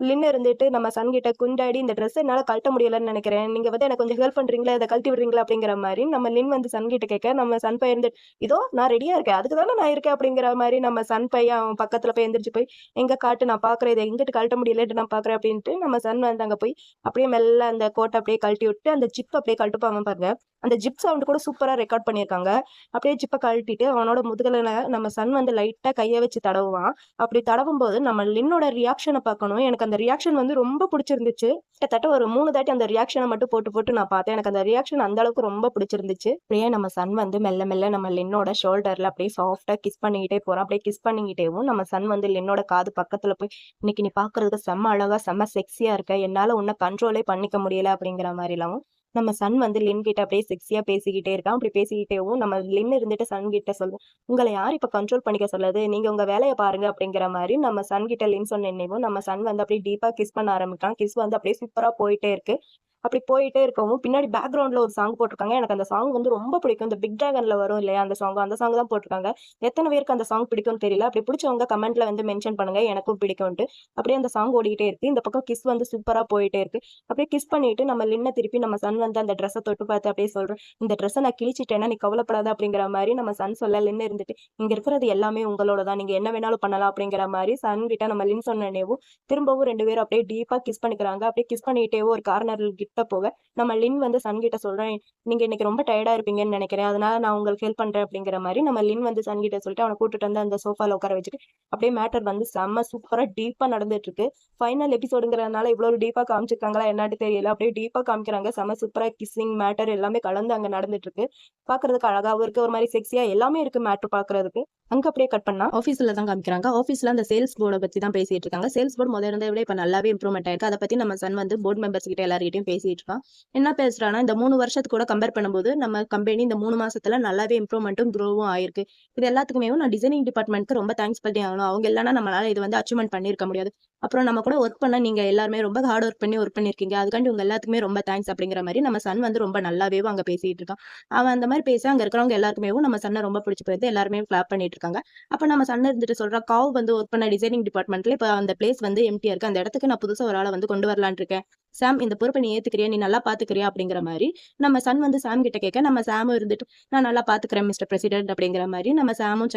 லின் இருந்துட்டு நம்ம சன் கிட்ட குண்டாடி இந்த ட்ரெஸ் என்னால கழட்ட முடியலன்னு நினைக்கிறேன், நீங்க வந்து எனக்கு கொஞ்சம் ஹெல்ப் பண்றீங்களா, இதை கழட்டி விடுறீங்களா அப்படிங்கிற மாதிரி நம்ம லின் வந்து சன் கிட்ட கேட்க நம்ம சன் பையன் இருந்துட்டு இதோ நான் ரெடியா இருக்கேன் அதுக்கு தானே நான் இருக்கேன் அப்படிங்கிற மாதிரி நம்ம சன் பையன் அவன் பக்கத்துல போய் எந்திரிச்சு போய் எங்க காட்டு நான் பாக்குறேன் இதை எங்கிட்டு கழட்ட முடியலன்ட்டு நான் பாக்குறேன் அப்படின்ட்டு நம்ம சன் வந்து அங்க போய் அப்படியே மெல்ல அந்த கோட்டை அப்படியே கழட்டி விட்டு அந்த ஜிப் அப்படியே கழட்டுப்பாங்க பாருங்க, அந்த ஜிப் சவுண்ட் கூட சூப்பரா ரெக்கார்ட் பண்ணியிருக்காங்க. அப்படியே ஜிப்பை கழட்டிட்டு அவனோட முதுகல நம்ம சன் வந்து லைட்டா கையை வச்சு தடவுவான். அப்படி தடவும் போது நம்ம லின்னோட ரியாக்ஷனை பார்க்கணும். எனக்கு அந்த ரியாக்ஷன் வந்து ரொம்ப பிடிச்சிருந்துச்சு. கிட்டத்தட்ட ஒரு 3 தாட்டி அந்த ரியாக்ஷனை மட்டும் போட்டு போட்டு நான் பார்த்தேன். எனக்கு அந்த ரியாக்ஷன் அந்த அளவுக்கு ரொம்ப பிடிச்சிருந்துச்சு. அப்படியே நம்ம சன் வந்து மெல்ல மெல்ல நம்ம லின்னோட ஷோல்டர்ல அப்படியே சாஃப்டா கிஸ் பண்ணிக்கிட்டே போறான். அப்படியே கிஸ் பண்ணிக்கிட்டேவும் நம்ம சன் வந்து லின்னோட காது பக்கத்துல போய் இன்னைக்கு நீ பாக்குறதுக்கு செம்ம அழகா செம்ம செக்ஸியா இருக்க, என்னால உன்னை கண்ட்ரோலே பண்ணிக்க முடியல அப்படிங்கிற மாதிரி எல்லாம் நம்ம சன் வந்து லின் கிட்ட அப்படியே செக்ஸியா பேசிக்கிட்டே இருக்கான். அப்படி பேசிக்கிட்டேவும் நம்ம லின் இருந்துட்டு சன் கிட்ட சொல்லுவோம், உங்களை யார் இப்ப கண்ட்ரோல் பண்ணிக்க சொல்லுது, நீங்க உங்க வேலையை பாருங்க அப்படிங்கிற மாதிரி நம்ம சன் கிட்ட லின் சொன்னேவும் நம்ம சன் வந்து அப்படியே டீப்பா கிஸ் பண்ண ஆரம்பிக்கலாம். கிஸ் வந்து அப்படியே சூப்பரா போயிட்டே இருக்கு. அப்படி போயிட்டே இருக்கவும் பின்னாடி பேக்ரவுண்ட்ல ஒரு சாங் போட்டிருக்காங்க. எனக்கு அந்த சாங் வந்து ரொம்ப பிடிக்கும். இந்த பிக் டிராகன்ல வரும் இல்லையா அந்த சாங் தான் போட்டிருக்காங்க. எத்தனை பேருக்கு அந்த சாங் பிடிக்கும்னு தெரியல. அப்படி பிடிச்சவங்க கமெண்ட்ல வந்து மென்ஷன் பண்ணுங்க, எனக்கும் பிடிக்கும்ட்டு. அப்படியே அந்த சாங் ஓடிக்கிட்டே இருக்கு. இந்த பக்கம் கிஸ் வந்து சூப்பரா போயிட்டே இருக்கு. அப்படியே கிஸ் பண்ணிட்டு நம்ம லின்ன திருப்பி நம்ம சன் வந்து அந்த ட்ரெஸ்ஸை தொட்டு பார்த்து அப்படியே சொல்றேன், இந்த ட்ரெஸ்ஸை நான் கிழிச்சிட்டேன்னா நீ கவலைப்படாத அப்படிங்கிற மாதிரி நம்ம சன் சொல்ல லின் இருந்துட்டு, இங்க இருக்கிறது எல்லாமே உங்களோட தான், நீங்க என்ன வேணாலும் பண்ணலாம் அப்படிங்கிற மாதிரி சன் கிட்ட நம்ம லின் சொன்னேவும் திரும்பவும் 2 பேரும் அப்படியே டீப்பா கிஸ் பண்ணிக்கிறாங்க. அப்படியே கிஸ் பண்ணிட்டே ஒரு கார்னர் கிட்ட போக நம்ம லின் வந்து சன் கிட்ட சொல்றேன், நீங்க இன்னைக்கு ரொம்ப டயர்டா இருப்பீங்கன்னு நினைக்கிறேன், அதனால நான் உங்களுக்கு ஹெல்ப் பண்றேன் அப்படிங்கிற மாதிரி நம்ம லின் வந்து சன் கிட்ட சொல்லிட்டு அவனை கூட்டிட்டு வந்து அந்த சோஃபால உட்கார வச்சுட்டு அப்படியே மேட்டர் வந்து செம்ம சூப்பரா டீப்பா நடந்துட்டு இருக்கு. ஃபைனல் எபிசோடுங்கிறதுனால இவ்வளவு டீப்பா காமிச்சிருக்காங்களா என்னன்னு தெரியல. அப்படியே டீப்பா காமிக்கிறாங்க. செம்ம சூப்பரா கிஸ்ஸிங் மேட்டர் எல்லாமே கலந்து அங்க நடந்துட்டு இருக்கு. பாக்குறதுக்கு அழகாவும் இருக்கு, ஒரு மாதிரி செக்ஸியா எல்லாமே இருக்கு மேட்டர் பாக்குறதுக்கு. அங்க அப்படியே கட் பண்ணா ஆஃபீஸ்ல தான் காமிக்கிறாங்க. ஆஃபீஸ்ல அந்த சேல்ஸ் போர்டை பத்தி தான் பேசிட்டு இருக்காங்க. சேல்ஸ் போர்டு முதல்ல இருந்ததை விட இப்ப நல்லாவே இம்ப்ரூவ்மெண்ட் ஆயிருக்கு. அதை பத்தி நம்ம சன் வந்து போர்டு மெம்பர்ஸ் கிட்ட எல்லார்கிட்டயும் பேசிட்டு இருக்கான். என்ன பேசுறான்னா, இந்த 3 வருஷத்துக்கு கூட கம்பேர் பண்ணும்போது நம்ம கம்பெனி இந்த 3 மாசத்துல நல்லாவே இம்ப்ரூவ்மெண்ட்டும் க்ரோவும் ஆயிருக்கு. இது எல்லாத்துக்குமே நான் டிசைனிங் டிபார்ட்மெண்ட்க்கு ரொம்ப தேங்க்ஸ் பண்ணி ஆகணும். அவங்க இல்லைன்னா நம்மளால இது வந்து அச்சீவ்மெண்ட் பண்ணிருக்க முடியாது. அப்புறம் நம்ம கூட ஒர்க் பண்ண நீங்க எல்லாருமே ரொம்ப ஹார்ட் ஒர்க் பண்ணி ஒர்க் பண்ணிருக்கீங்க, அதுக்காண்டி உங்க எல்லாத்துக்குமே ரொம்ப தேங்க்ஸ் அப்படிங்கிற மாதிரி நம்ம சன் வந்து ரொம்ப நல்லாவே அங்க பேசிட்டு இருக்கான். அவன் அந்த மாதிரி பேச அங்க இருக்கிறவங்க எல்லாருக்குமே நம்ம சன்னை ரொம்ப பிடிச்சி போயிடுது. எல்லாருமே கிளாப் பண்ணிட்டு இருக்காங்க. அப்ப நம்ம சன் இருந்துட்டு சொல்றா, காவ் வந்து ஒர்க் பண்ண டிசைனிங் டிபார்ட்மெண்ட்ல இப்ப அந்த பிளேஸ் வந்து எம்டியா இருக்கு, அந்த இடத்துக்கு நான் புதுசா ஒரு ஆளை வந்து கொண்டு வரலான்னு இருக்கேன். சாம், இந்த பொறுப்பை நீ ஏத்துக்கிறியா, நீ நல்லா பாத்துக்கிறியா அப்படிங்கிற மாதிரி நம்ம சன் வந்து சாம் கிட்ட கேட்க, நம்ம சாமும் இருந்துட்டு நான் நல்லா பாத்துக்கிறேன் மிஸ்டர் பிரசிடென்ட் அப்படிங்கிற மாதிரி நம்ம சாமும்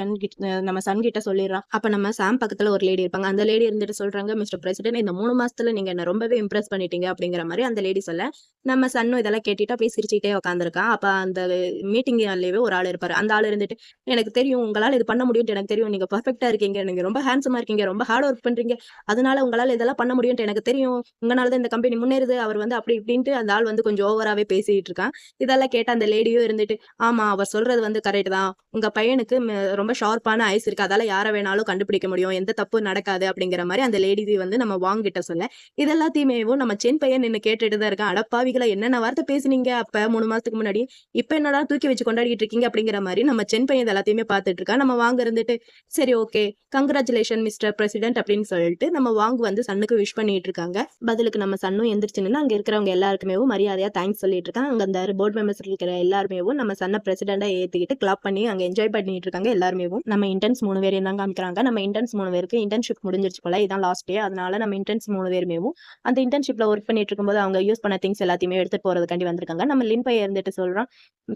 நம்ம சன் கிட்ட சொல்லிடுறான். அப்ப நம்ம சாம் பக்கத்துல ஒரு லேடி இருப்பாங்க. அந்த லேடி இருந்துட்டு சொல்றாங்க, மிஸ்டர் பிரசிடென்ட், இந்த 3 மாசத்துல நீங்க என்ன ரொம்பவே இம்ப்ரெஸ் பண்ணிட்டீங்க அப்படிங்கிற மாதிரி அந்த லேடி சொல்ல, நம்ம சன்னும் இதெல்லாம் கேட்டுட்டு அப்படியே சிரிச்சுட்டே உட்காந்துருக்கான். அப்ப அந்த மீட்டிங் ஹால்லயே ஒரு ஆள் இருப்பாரு. அந்த ஆள் இருந்துட்டு, எனக்கு தெரியும் உங்களால இது பண்ண முடியும், எனக்கு தெரியும் நீங்க பர்ஃபெக்ட்டா இருக்கீங்க, நீங்க ரொம்ப ஹேண்ட்ஸமா இருக்கீங்க, ரொம்ப ஹார்ட் ஒர்க் பண்றீங்க, அதனால உங்களால இதெல்லாம் பண்ண முடியும் எனக்கு தெரியும், உங்களால தான் இந்த கம்பெனி முன்னேறுது. அவர் வந்து அப்படி இப்படின்ட்டு அந்த ஆள் வந்து கொஞ்சம் ஓவராவே பேசிட்டு இருக்கான். இதெல்லாம் கேட்ட அந்த லேடியும் இருந்துட்டு, ஆமா அவர் சொல்றது வந்து கரெக்ட் தான், உங்க பையனுக்கு ரொம்ப ஷார்ப்பான ஐஸ் இருக்கு, அதால யார வேணாலும் கண்டுபிடிக்க முடியும், எந்த தப்பு நடக்காது அப்படிங்கிற மாதிரி அந்த லேடி வந்து நம்ம வாங் கிட்ட சொல்ல, இதெல்லாத்தையுமே நம்ம சென் பையன் நின்று கேட்டுட்டு தான் இருக்கான். அடப்பாவிகளை, என்னென்ன வார்த்தை பேசுனீங்க அப்ப 3 மாசத்துக்கு முன்னாடி, இப்ப என்னடா தூக்கி வச்சு கொண்டாடிட்டு இருக்கீங்க அப்படிங்கிற மாதிரி நம்ம சென் பையன் எல்லாத்தையுமே பார்த்துட்டு இருக்கா. நம்ம வாங்க இருந்துட்டு, சரி ஓகே, கங்க்ராச்சுலேஷன் மிஸ்டர் பிரசிடென்ட் அப்படின்னு சொல்லிட்டு நம்ம வாங்க வந்து சன்னுக்கு விஷ் பண்ணிட்டு இருக்காங்க. பதிலுக்கு நம்ம சன்னும் எந்திரிச்சு நின்று அங்க இருக்கிறவங்க எல்லாருக்குமே மரியாதையா தேங்க்ஸ் சொல்லிட்டு இருக்காங்க. அங்க அந்த போர்டு மெம்பர்ஸ் இருக்கிற எல்லாருமே நம்ம சன்னை பிரசிடென்டா ஏத்திக்கிட்டு கிளாப் பண்ணி அங்க என்ஜாய் பண்ணிட்டு இருக்காங்க. எல்லாருமே நம்ம இன்டர்ன்ஸ் 3 பேரையும் தான் காமிக்கிறாங்க. நம்ம இன்டர்ன்ஸ் 3 பேருக்கு இன்டர்ன்ஷிப் முடிஞ்சிருச்சு போல, இதான் லாஸ்ட் டே. அதனால நம்ம இன்டர்ன்ஸ் 3 பேருமே அந்த இன்டர்ன்ஷிப்ல ஒர்க் பண்ணிட்டு இருக்கும்போது அவங்க யூஸ் பண்ண திங்ஸ் எல்லாத்தையுமே எடுத்துட்டு போறதுக்காண்டி வந்திருக்காங்க. நம்ம லின் பையன் இருந்துட்டு சொல்றான்,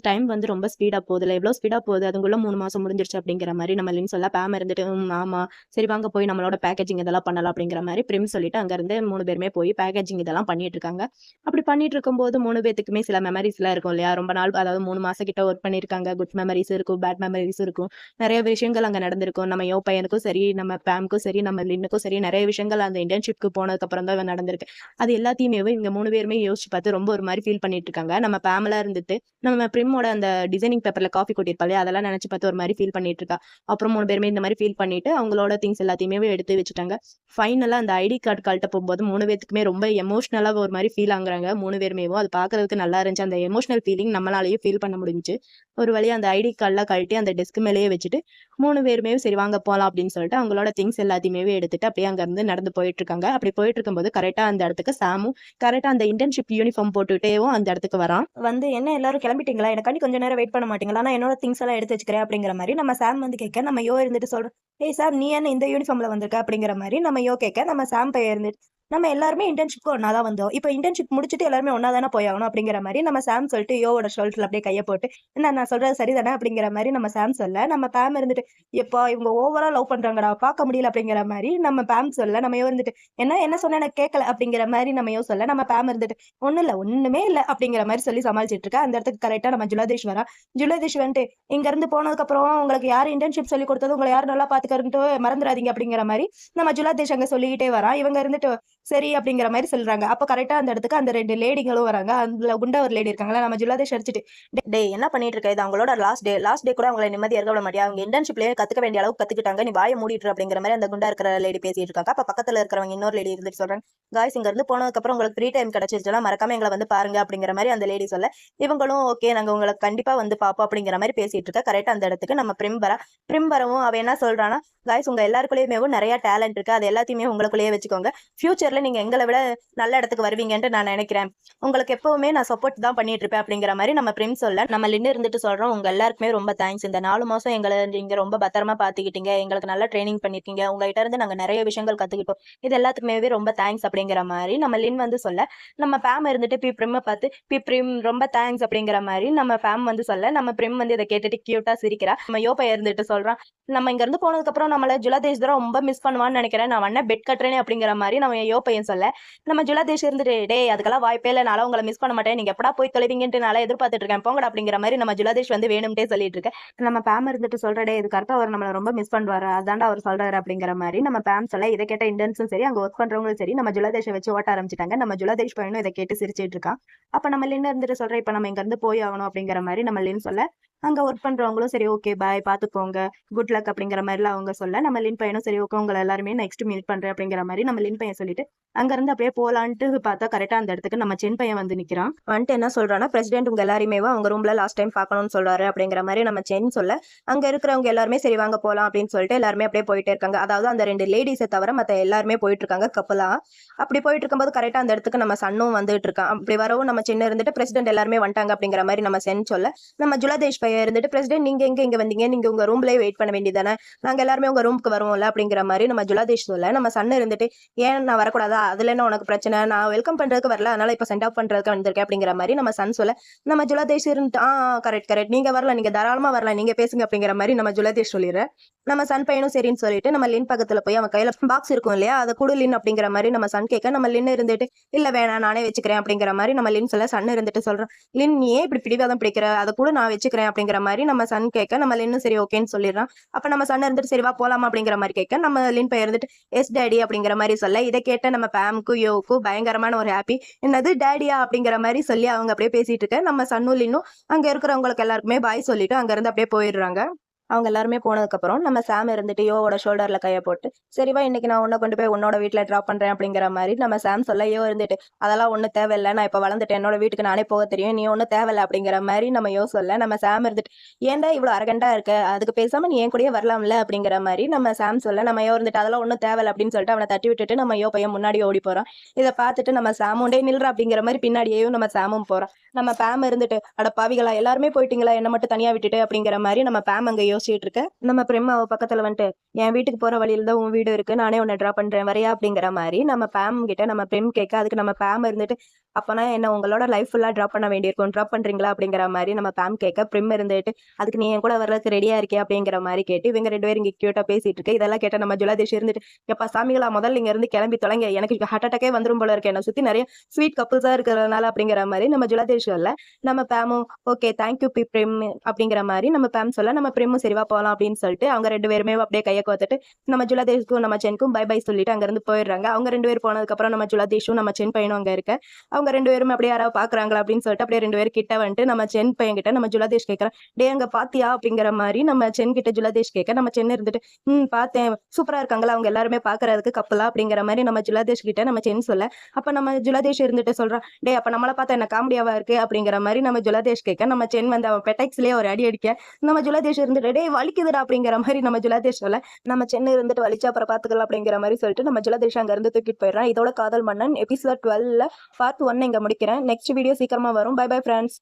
டைம் வந்து ரொம்ப ஸ்பீடா போகுதுல, எவ்வளவு ஸ்பீடா போகுது, அதுக்குள்ள 3 மாசம் முடிஞ்சிருச்சு அப்படிங்கிற மாதிரி நம்ம லின் சொல்ல, பேம் இருந்துட்டு ஆமா சரி வாங்க போய் நம்மளோட பேக்கேஜிங் இதெல்லாம் பண்ணலாம் அப்படிங்கிற மாதிரி பிரிம் சொல்லிட்டு அங்க இருந்து 3 பேருமே போய் பேக்கேஜிங் இதெல்லாம் பண்ணிட்டு இருக்காங்க. அப்படி பண்ணிட்டு இருக்கும்போது 3 பேத்துக்குமே சில மெமரிஸ் எல்லாம் இருக்கும் இல்லையா, ரொம்ப நாள் அதாவது 3 மாசம் கிட்ட ஒர்க் பண்ணிருக்காங்க. குட் மெமரிஸ் இருக்கும், பேட் மெமரிஸ் இருக்கும், நிறைய விஷயங்கள் அங்க நடந்திருக்கும். நம்ம யோ பையனுக்கும் சரி, நம்ம பேம்க்கும் சரி, நம்ம லின்னுக்கும் சரி, நிறைய விஷயங்கள் அந்த இன்டர்ன்ஷிப்க்கு போனதுக்கு அப்புறம் தான் நடந்திருக்கு. அது எல்லாத்தையுமே இவங்க 3 பேருமே யோசிச்சு பார்த்து ரொம்ப ஒரு மாதிரி ஃபீல் பண்ணிட்டு இருக்காங்க. நம்ம பேம்ல இருந்துட்டு நம்ம பிரிமோட அந்த டிசைனிங் பேப்பர்ல காஃபி கொட்டிருப்பாலே அதெல்லாம் நினைச்சு பார்த்து ஒரு மாதிரி ஃபீல் பண்ணிட்டு இருக்கா. அப்புறம் 3 பேருமே இந்த மாதிரி ஃபீல் பண்ணிட்டு அவங்களோட திங்ஸ் எல்லாத்தையுமே எடுத்து வச்சுட்டாங்க. ஃபைனலா அந்த ஐடி கார்டு கழட்ட போகும்போது 3 பேத்துக்குமே ரொம்ப எமோஷனலா ஒரு மாதிரி ஃபீல் ஆகுறாங்க. 3 பேருமே அது பாக்குறதுக்கு நல்லா இருந்துச்சு. அந்த எமோஷனல் ஃபீலிங் நம்மளாலேயே ஃபீல் பண்ண முடிஞ்சுச்சு. ஒரு வழியா அந்த ஐடி கார்டெல்லாம் கழட்டி அந்த டெஸ்க் மேலேயே வச்சுட்டு 3 பேருமே சரி வாங்க போலாம் அப்படின்னு சொல்லிட்டு அவங்களோட திங்ஸ் எல்லாத்தையுமே எடுத்துட்டு அப்படியே அங்க இருந்து நடந்து போயிட்டு இருக்காங்க. அப்படி போயிட்டு இருக்கும்போது கரெக்டா அந்த இடத்துக்கு சாமும் கரெக்டா அந்த இன்டர்ன்ஷிப் யூனிஃபார்ம் போட்டுட்டேவும் அந்த இடத்துக்கு வரான். வந்து என்ன எல்லாரும் கிளம்பிட்டீங்களா, எனக்காண்டி கொஞ்சம் நேரம் வெயிட் பண்ண மாட்டீங்களா, நான் என்னோட திங்ஸ் எல்லாம் எடுத்து வச்சுக்கிறேன் அப்படிங்கிற மாதிரி நம்ம சாம் வந்து கேட்க, நம்ம யோ இருந்துட்டு சொல்றோம், ஏய் சார் நீ என்ன இந்த யூனிஃபார்ம்ல வந்திருக்க அப்படிங்கிற மாதிரி நம்ம யோ கேட்க, நம்ம சாம் பையன் இருந்துட்டு நம்ம எல்லாருமே இன்டர்ன்ஷிப்க்கு ஒன்னா தான் வந்தோம், இப்போ இன்டர்ன்ஷிப் முடிச்சுட்டு எல்லாருமே ஒன்னா தானே போயாகணும் அப்படிங்கிற மாதிரி நம்ம சாம் சொல்லிட்டு யோவோட ஷோல்டர்ல அப்படியே கையை போட்டு, என்ன நான் சொல்றது சரிதானே அப்படிங்கிற மாதிரி நம்ம சாம் சொல்ல, நம்ம பேம் இருந்துட்டு எப்பா இவங்க ஓவரா லவ் பண்றாங்கடா பார்க்க முடியல அப்படிங்கிற மாதிரி நம்ம பேம் சொல்ல, நம்ம யோ இருந்துட்டு என்ன என்ன சொன்ன எனக்கு கேட்கல அப்படிங்கிற மாதிரி நம்ம யோ சொல்ல, நம்ம பேம் இருந்துட்டு ஒண்ணும் இல்ல ஒண்ணுமே இல்ல அப்படிங்கிற மாதிரி சொல்லி சமாளிச்சிட்டு இருக்கா. அந்த இடத்துக்கு கரெக்டா நம்ம ஜுலதேஷ் வரா. ஜுலதேஷ் வந்துட்டு இங்க இருந்து போனதுக்கு அப்புறம் உங்களுக்கு யார் இன்டர்ன்ஷிப் சொல்லி கொடுத்தது, உங்களை யார் நல்லா பாத்துக்கறன்ட்டு மறந்துடாதீங்க அப்படிங்கிற மாதிரி நம்ம ஜுலதேஷ் அங்க சொல்லிக்கிட்டே வரா. இவங்க இருந்துட்டு சரி அப்படிங்கிற மாதிரி சொல்றாங்க. அப்ப கரெக்டா அந்த இடத்துக்கு அந்த 2 லேடிங்களும் வராங்க. அதுல குண்டா ஒரு லேடி இருக்காங்களா, நம்ம ஜுலாதேஷ் அடிச்சுட்டு, டேய் என்ன பண்ணிட்டு இருக்க? இது அவங்களோட லாஸ்ட் டே கூட அவங்கள நிம்மதியா இருக்க விட மாட்டியா? அவங்க இன்டர்ன்ஷிப்லயே கத்துக்க வேண்டிய அளவுக்கு கத்துக்கிட்டாங்க. நீ வாய மூடிட்டு அப்படிங்கிற மாதிரி அந்த குண்டா இருக்கிற லேடி பேசிட்டு இருக்காங்க. அப்ப பக்கத்துல இருக்கிறவங்க இன்னொரு லேடி இருந்துட்டு சொல்றாங்க, காய்ஸ் இங்க இருந்து போனதுக்கு அப்புறம் உங்களுக்கு ஃப்ரீ டைம் கிடைச்சிருச்சுன்னா மறக்காம எங்களை வந்து பாருங்க அப்படிங்கிற மாதிரி அந்த லேடி சொல்ல, இவங்களும் ஓகே நாங்க உங்களுக்கு கண்டிப்பா வந்து பாப்போம் அப்படிங்கிற மாதிரி பேசிட்டு இருக்க. கரெக்டா அந்த இடத்துக்கு நம்ம பிரிம் வரவும் அவ என்ன சொல்றான்னா, காய்ஸ் உங்க எல்லாருக்குள்ளயுமே நிறைய டேலண்ட் இருக்கு, அது எல்லாத்தையுமே உங்களுக்குள்ளேயே வச்சுக்கோங்க. ஃபியூச்சர்ல நீங்க எங்களை விட நல்ல இடத்துக்கு வருவீங்கன்ட்டு நான் நினைக்கிறேன். உங்களுக்கு எப்பவுமே நான் சப்போர்ட் தான் பண்ணிட்டு இருப்பேன் அப்படிங்கிற மாதிரி நம்ம பிரிம் சொல்ல, நம்ம லின்னு இருந்துட்டு சொல்றோம், உங்க எல்லாருக்குமே ரொம்ப தேங்க்ஸ். இந்த 4 மாசம் எங்களை நீங்க ரொம்ப பத்திரமா பாத்துக்கிட்டீங்க, எங்களுக்கு நல்லா ட்ரைனிங் பண்ணிருக்கீங்க, உங்ககிட்ட இருந்து நாங்க நிறைய விஷயங்கள் கத்துக்கிட்டோம், இது எல்லாத்துக்குமே ரொம்ப தேங்க்ஸ் அப்படிங்கிற மாதிரி நம்ம லின் வந்து சொல்ல, நம்ம பேம் இருந்துட்டு பிரிம் பார்த்து பிரிம் ரொம்ப தேங்க்ஸ் அப்படிங்கிற மாதிரி நம்ம பேம் வந்து சொல்ல, நம்ம பிரிம் வந்து இதை கேட்டுட்டு கியூட்டா சிரிக்கிறா. நம்ம யோப்பா இருந்துட்டு சொல்றான், நம்ம இங்க இருந்து போனதுக்கு அப்புறம் நம்மள ஜுலாதேஷ் தான் ரொம்ப மிஸ் பண்ணுவான்னு நினைக்கிறேன், நான் வண்ண பெட் கட்டுறேன் அப்படிங்கிற மாதிரி நம்ம யோப்பையன் சொல்ல, நம்ம ஜுலாதேஷ் இருந்துட்டு, டேய் அதுக்கெல்லாம் வாய்ப்பே இல்லை, நானும் உங்களை மிஸ் பண்ண மாட்டேன், நீங்க எப்படா போய் தொலைவீங்கன்ட்டு நான் எதிர்பார்த்துட்டு இருக்கேன், போங்கடா அப்படிங்கிற மாதிரி நம்ம ஜுலாதேஷ் வந்து வேணும்ட்டே சொல்லிட்டு இருக்கேன். நம்ம பேம் இருந்துட்டு சொல்றடே இதுக்கு அர்த்தம் அவர் நம்மள ரொம்ப மிஸ் பண்ணுவாரு, அதான்டா அவர் சொல்றாரு அப்படிங்கிற மாதிரி நம்ம பேம் சொல்ல, இதை கேட்ட இண்டன்ஸும் சரி அங்க ஒர்க் பண்றவங்களும் சரி நம்ம ஜுலாதேஷை வச்சு ஓட்ட ஆரம்பிச்சிட்டாங்க. நம்ம ஜுலாதேஷ் பையனும் இதை கேட்டு சிரிச்சிட்டு இருக்கான். அப்ப நம்ம லின் இருந்துட்டு சொல்றேன், இப்ப நம்ம இங்க இருந்து போய் ஆகணும் அப்படிங்கிற மாதிரி நம்ம லின் சொல்ல, அங்க ஒர்க் பண்றவங்களும் சரி ஓகே பாய் பாத்துக்கோங்க குட் லக் அப்படிங்கிற மாதிரிலாம் அவங்க சொல்ல, நம்ம லின் பையனும் சரி ஓகே உங்களை எல்லாருமே நெக்ஸ்ட் மீட் பண்றேன் அப்படிங்கிற மாதிரி நம்ம லின் பையன் சொல்லிட்டு அங்க இருந்து அப்படியே போலான்ட்டு பார்த்தா கரெக்டா அந்த இடத்துக்கு நம்ம சென் பையன் வந்து நிக்கிறான். வந்துட்டு என்ன சொல்றான்னா, பிரசிடென்ட் உங்க எல்லாருமே அவங்க ரூம்ல லாஸ்ட் டைம் பார்க்கணும்னு சொல்றாரு அப்படிங்கிற மாதிரி நம்ம சென் சொல்ல, அங்க இருக்கிறவங்க எல்லாருமே சரி வாங்க போலாம் அப்படின்னு சொல்லிட்டு எல்லாருமே அப்படியே போயிட்டே இருக்காங்க. அதாவது அந்த 2 லேடிஸை தவிர மத்த எல்லாருமே போயிட்டு இருக்காங்க கப்பலா. அப்படி போயிட்டு இருக்கும்போது கரெக்டா அந்த இடத்துக்கு நம்ம சன்னும் வந்துட்டு இருக்கான். அப்படி வரவும் நம்ம சின்ன இருந்துட்டு பிரசிடென்ட் எல்லாருமே வந்துட்டாங்க அப்படிங்கிற மாதிரி நம்ம சென் சொல்ல, நம்ம ஜுலாதேஷ் பையன் இருந்துட்டு, பிரசிடென்ட் நீங்க இங்க வந்தீங்க, நீங்க உங்க ரூம்லயே வெயிட் பண்ண வேண்டியதானே, நாங்க எல்லாருமே உங்க ரூமுக்கு வருவோம்ல அப்படிங்கிற மாதிரி நம்ம ஜுலாதேஷ் சொல்ல, நம்ம சன்னு இருந்துட்டு, ஏன் நான் வரக்கூடாதா, அதுல என்ன உனக்கு பிரச்சனை, நான் வெல்கம் பண்றதுக்கு வரல அதனால இப்ப சென்ட் ஆஃப் பண்றதுக்கு வந்திருக்கேன் அப்படிங்கிற மாதிரி நம்ம சன் சொல்ல, நம்ம ஜுலாதேஷ் இருந்துட்டு கரெக்ட் நீங்க வரல, நீங்க தாராளமா வரலாம், நீங்க பேசுங்க அப்படிங்கிற மாதிரி நம்ம ஜுலாதேஷ் சொல்லிடுற. நம்ம சன் பையனும் சரின்னு சொல்லிட்டு நம்ம லின் பக்கத்துல போய் அவன் கையில பாக்ஸ் இருக்கும் இல்லையா, அதை குடு லின் அப்படிங்கிற மாதிரி நம்ம சன் கேட்க, நம்ம லின் இருந்துட்டு இல்ல வேணாம் நானே வச்சுக்கிறேன் அப்படிங்கிற மாதிரி நம்ம லின் சொல்ல, சன் இருந்துட்டு சொல்றோம், லின் நீ ஏன் இப்படி பிடிவாதம் பிடிக்கிற, அதை கூட நான் வச்சுக்கிறேன் அப்படிங்கிற மாதிரி நம்ம சன் கேட்க, நம்ம லின்னு சரி ஓகேன்னு சொல்லிடுறான். அப்ப நம்ம சன் இருந்துட்டு சரி வா போலாமா அப்படிங்கிற மாதிரி கேட்க, நம்ம லின் பையன் இருந்துட்டு எஸ் டேடி அப்படிங்கிற மாதிரி சொல்ல, இதை கேட்ட நம்ம பேமுக்கும் யோவுக்கும் பயங்கரமான ஒரு ஹாப்பி, என்னது டேடியா அப்படிங்கிற மாதிரி சொல்லி அவங்க அப்படியே பேசிட்டு இருக்க, நம்ம சன்னும் லின்னும் அங்க இருக்கிறவங்களுக்கு எல்லாருக்குமே பாய் சொல்லிட்டு அங்க இருந்து அப்படியே போயிடுறாங்க. அவங்க எல்லாருமே போனதுக்கப்புறம் நம்ம சாம் இருந்துட்டு யோவோட ஷோல்டர்ல கையை போட்டு, சரிவா இன்னைக்கு நான் உன்னை கொண்டு போய் உன்னோட வீட்டில் ட்ராப் பண்றேன் அப்படிங்கிற மாதிரி நம்ம சாம் சொல்ல, யோ இருந்துட்டு அதெல்லாம் ஒன்றும் தேவையில்லை, நான் இப்போ வளர்ந்துட்டேன், என்னோட வீட்டுக்கு நானே போக தெரியும், நீ ஒன்றும் தேவையில்லை அப்படிங்கிற மாதிரி நம்ம யோ சொல்ல, நம்ம சாம் இருந்துட்டு ஏன்டா இவ்வளோ அரகண்டா இருக்க, அதுக்கு பேசாம நீ ஏன் கூடயே வரலாம்ல அப்படிங்கிற மாதிரி நம்ம சாம் சொல்ல, நம்ம யோ இருந்துட்டு அதெல்லாம் ஒன்றும் தேவையில்லை அப்படின்னு சொல்லிட்டு அவனை தட்டி விட்டுட்டு நம்ம யோ பையன் முன்னாடி ஓடி போறான். இதை பார்த்துட்டு நம்ம சாமுண்டே நில்றா அப்படிங்கிற மாதிரி பின்னாடியேயும் நம்ம சாமும் போறான். நம்ம பேம் இருந்துட்டு அட பாவிகளா எல்லாருமே போயிட்டீங்களா, என்ன மட்டும் தனியா விட்டுட்டு அப்படிங்கிற மாதிரி நம்ம பேம் அங்க யோசிச்சுட்டு இருக்க, நம்ம பிரிம் அவ பக்கத்துல வந்துட்டு என் வீட்டுக்கு போற வழியில தான் உன் வீடு இருக்கு, நானே உன்னை ட்ரா பண்றேன் வரையா அப்படிங்கிற மாதிரி நம்ம பேம் கிட்ட நம்ம பிரிம் கேட்க, அதுக்கு நம்ம பேம் இருந்துட்டு அப்பனா என்ன உங்களோட லைஃப் ஃபுல்லா ட்ராப் பண்ண வேண்டியிருக்கும், ட்ராப் பண்றீங்களா அப்படிங்கிற மாதிரி நம்ம பேம் கேட்க, பிரிம் இருந்துட்டு அதுக்கு நீ என் கூட வர்றதுக்கு ரெடியா இருக்கே அப்படிங்கிற மாதிரி கேட்டு இவங்க 2 பேரும் இங்க கியூட்டா பேசிட்டு இருக்கு. இதெல்லாம் கேட்ட நம்ம ஜுலாதேஷ் இருந்துட்டு, எப்பா சாமிகளா முதல்ல இங்க இருந்து கிளம்பி தொலைங்க, எனக்கு ஹார்ட் அட்டாக்கே வந்துரும் போல இருக்கு, என்ன சுத்தி நிறைய ஸ்வீட் கப்புள்ஸா இருக்கிறதுனால அப்படிங்கிற மாதிரி நம்ம ஜுலாதேஷ் சொல்ல, நம்ம பேமும் ஓகே தேங்க்யூ பிரிம் அப்படிங்கிற மாதிரி நம்ம பேம் சொல்ல, நம்ம பிரிமும் சரிவா போகலாம் அப்படின்னு சொல்லிட்டு அவங்க 2 பேருமே அப்படியே கையை கோத்துட்டு நம்ம ஜுலாதேஷ்க்கும் நம்ம சென்க்கும் பை பை சொல்லிட்டு அங்க இருந்து போயிடுறாங்க. அவங்க 2 பேர் போனதுக்கு அப்புறம் நம்ம ஜுலாதேஷும் நம்ம சென் பையனும் அங்க இருக்க, அவங்க 2 பேரும் அப்படியே யாராவது பாக்குறாங்களா அப்படின்னு சொல்லிட்டு அப்படியே 2 பேரும் கிட்ட வந்துட்டு நம்ம சென் பையன் கிட்ட நம்ம ஜுலாதேஷ் கேட்கறேன், டே அங்க பாத்தியா அப்படிங்கிற மாதிரி நம்ம சென் கிட்ட ஜுலாதேஷ் கேட்க, நம்ம சென் இருந்துட்டு பார்த்தேன் சூப்பரா இருக்காங்களா அவங்க எல்லாருமே பாக்குறதுக்கு கப்பலா அப்படிங்கிற மாதிரி நம்ம ஜுலாதேஷ் கிட்ட நம்ம சென் சொல்ல, அப்ப நம்ம ஜுலாதேஷ் இருந்துட்டு சொல்றான், டே அப்ப நம்மள பார்த்தா என்ன காமெடியாவா இருக்கு அப்படிங்கிற மாதிரி நம்ம ஜுலாதேஷ் கேட்க, நம்ம சென் வந்து அவன் பெட்டெக்ஸ்லயே ஒரு அடி அடிக்க, நம்ம ஜுலாதேஷ் இருந்துட்டு டே வலிக்குதுடா அப்படிங்கிற மாதிரி நம்ம ஜுலாதேஷ் சொல்ல, நம்ம சென்னை இருந்துட்டு வலிச்சா அப்புறம் பாத்துக்கலாம் அப்படிங்கிற மாதிரி சொல்லிட்டு நம்ம ஜுலாதேஷ் அங்க இருந்து தூக்கிட்டு போயிடுறான். இதோட காதல் மன்னன் எபிசோட் 12 பார்ட் 1 இங்க முடிக்கிறேன். நெக்ஸ்ட் வீடியோ சீக்கிரமா வரும். Bye bye friends.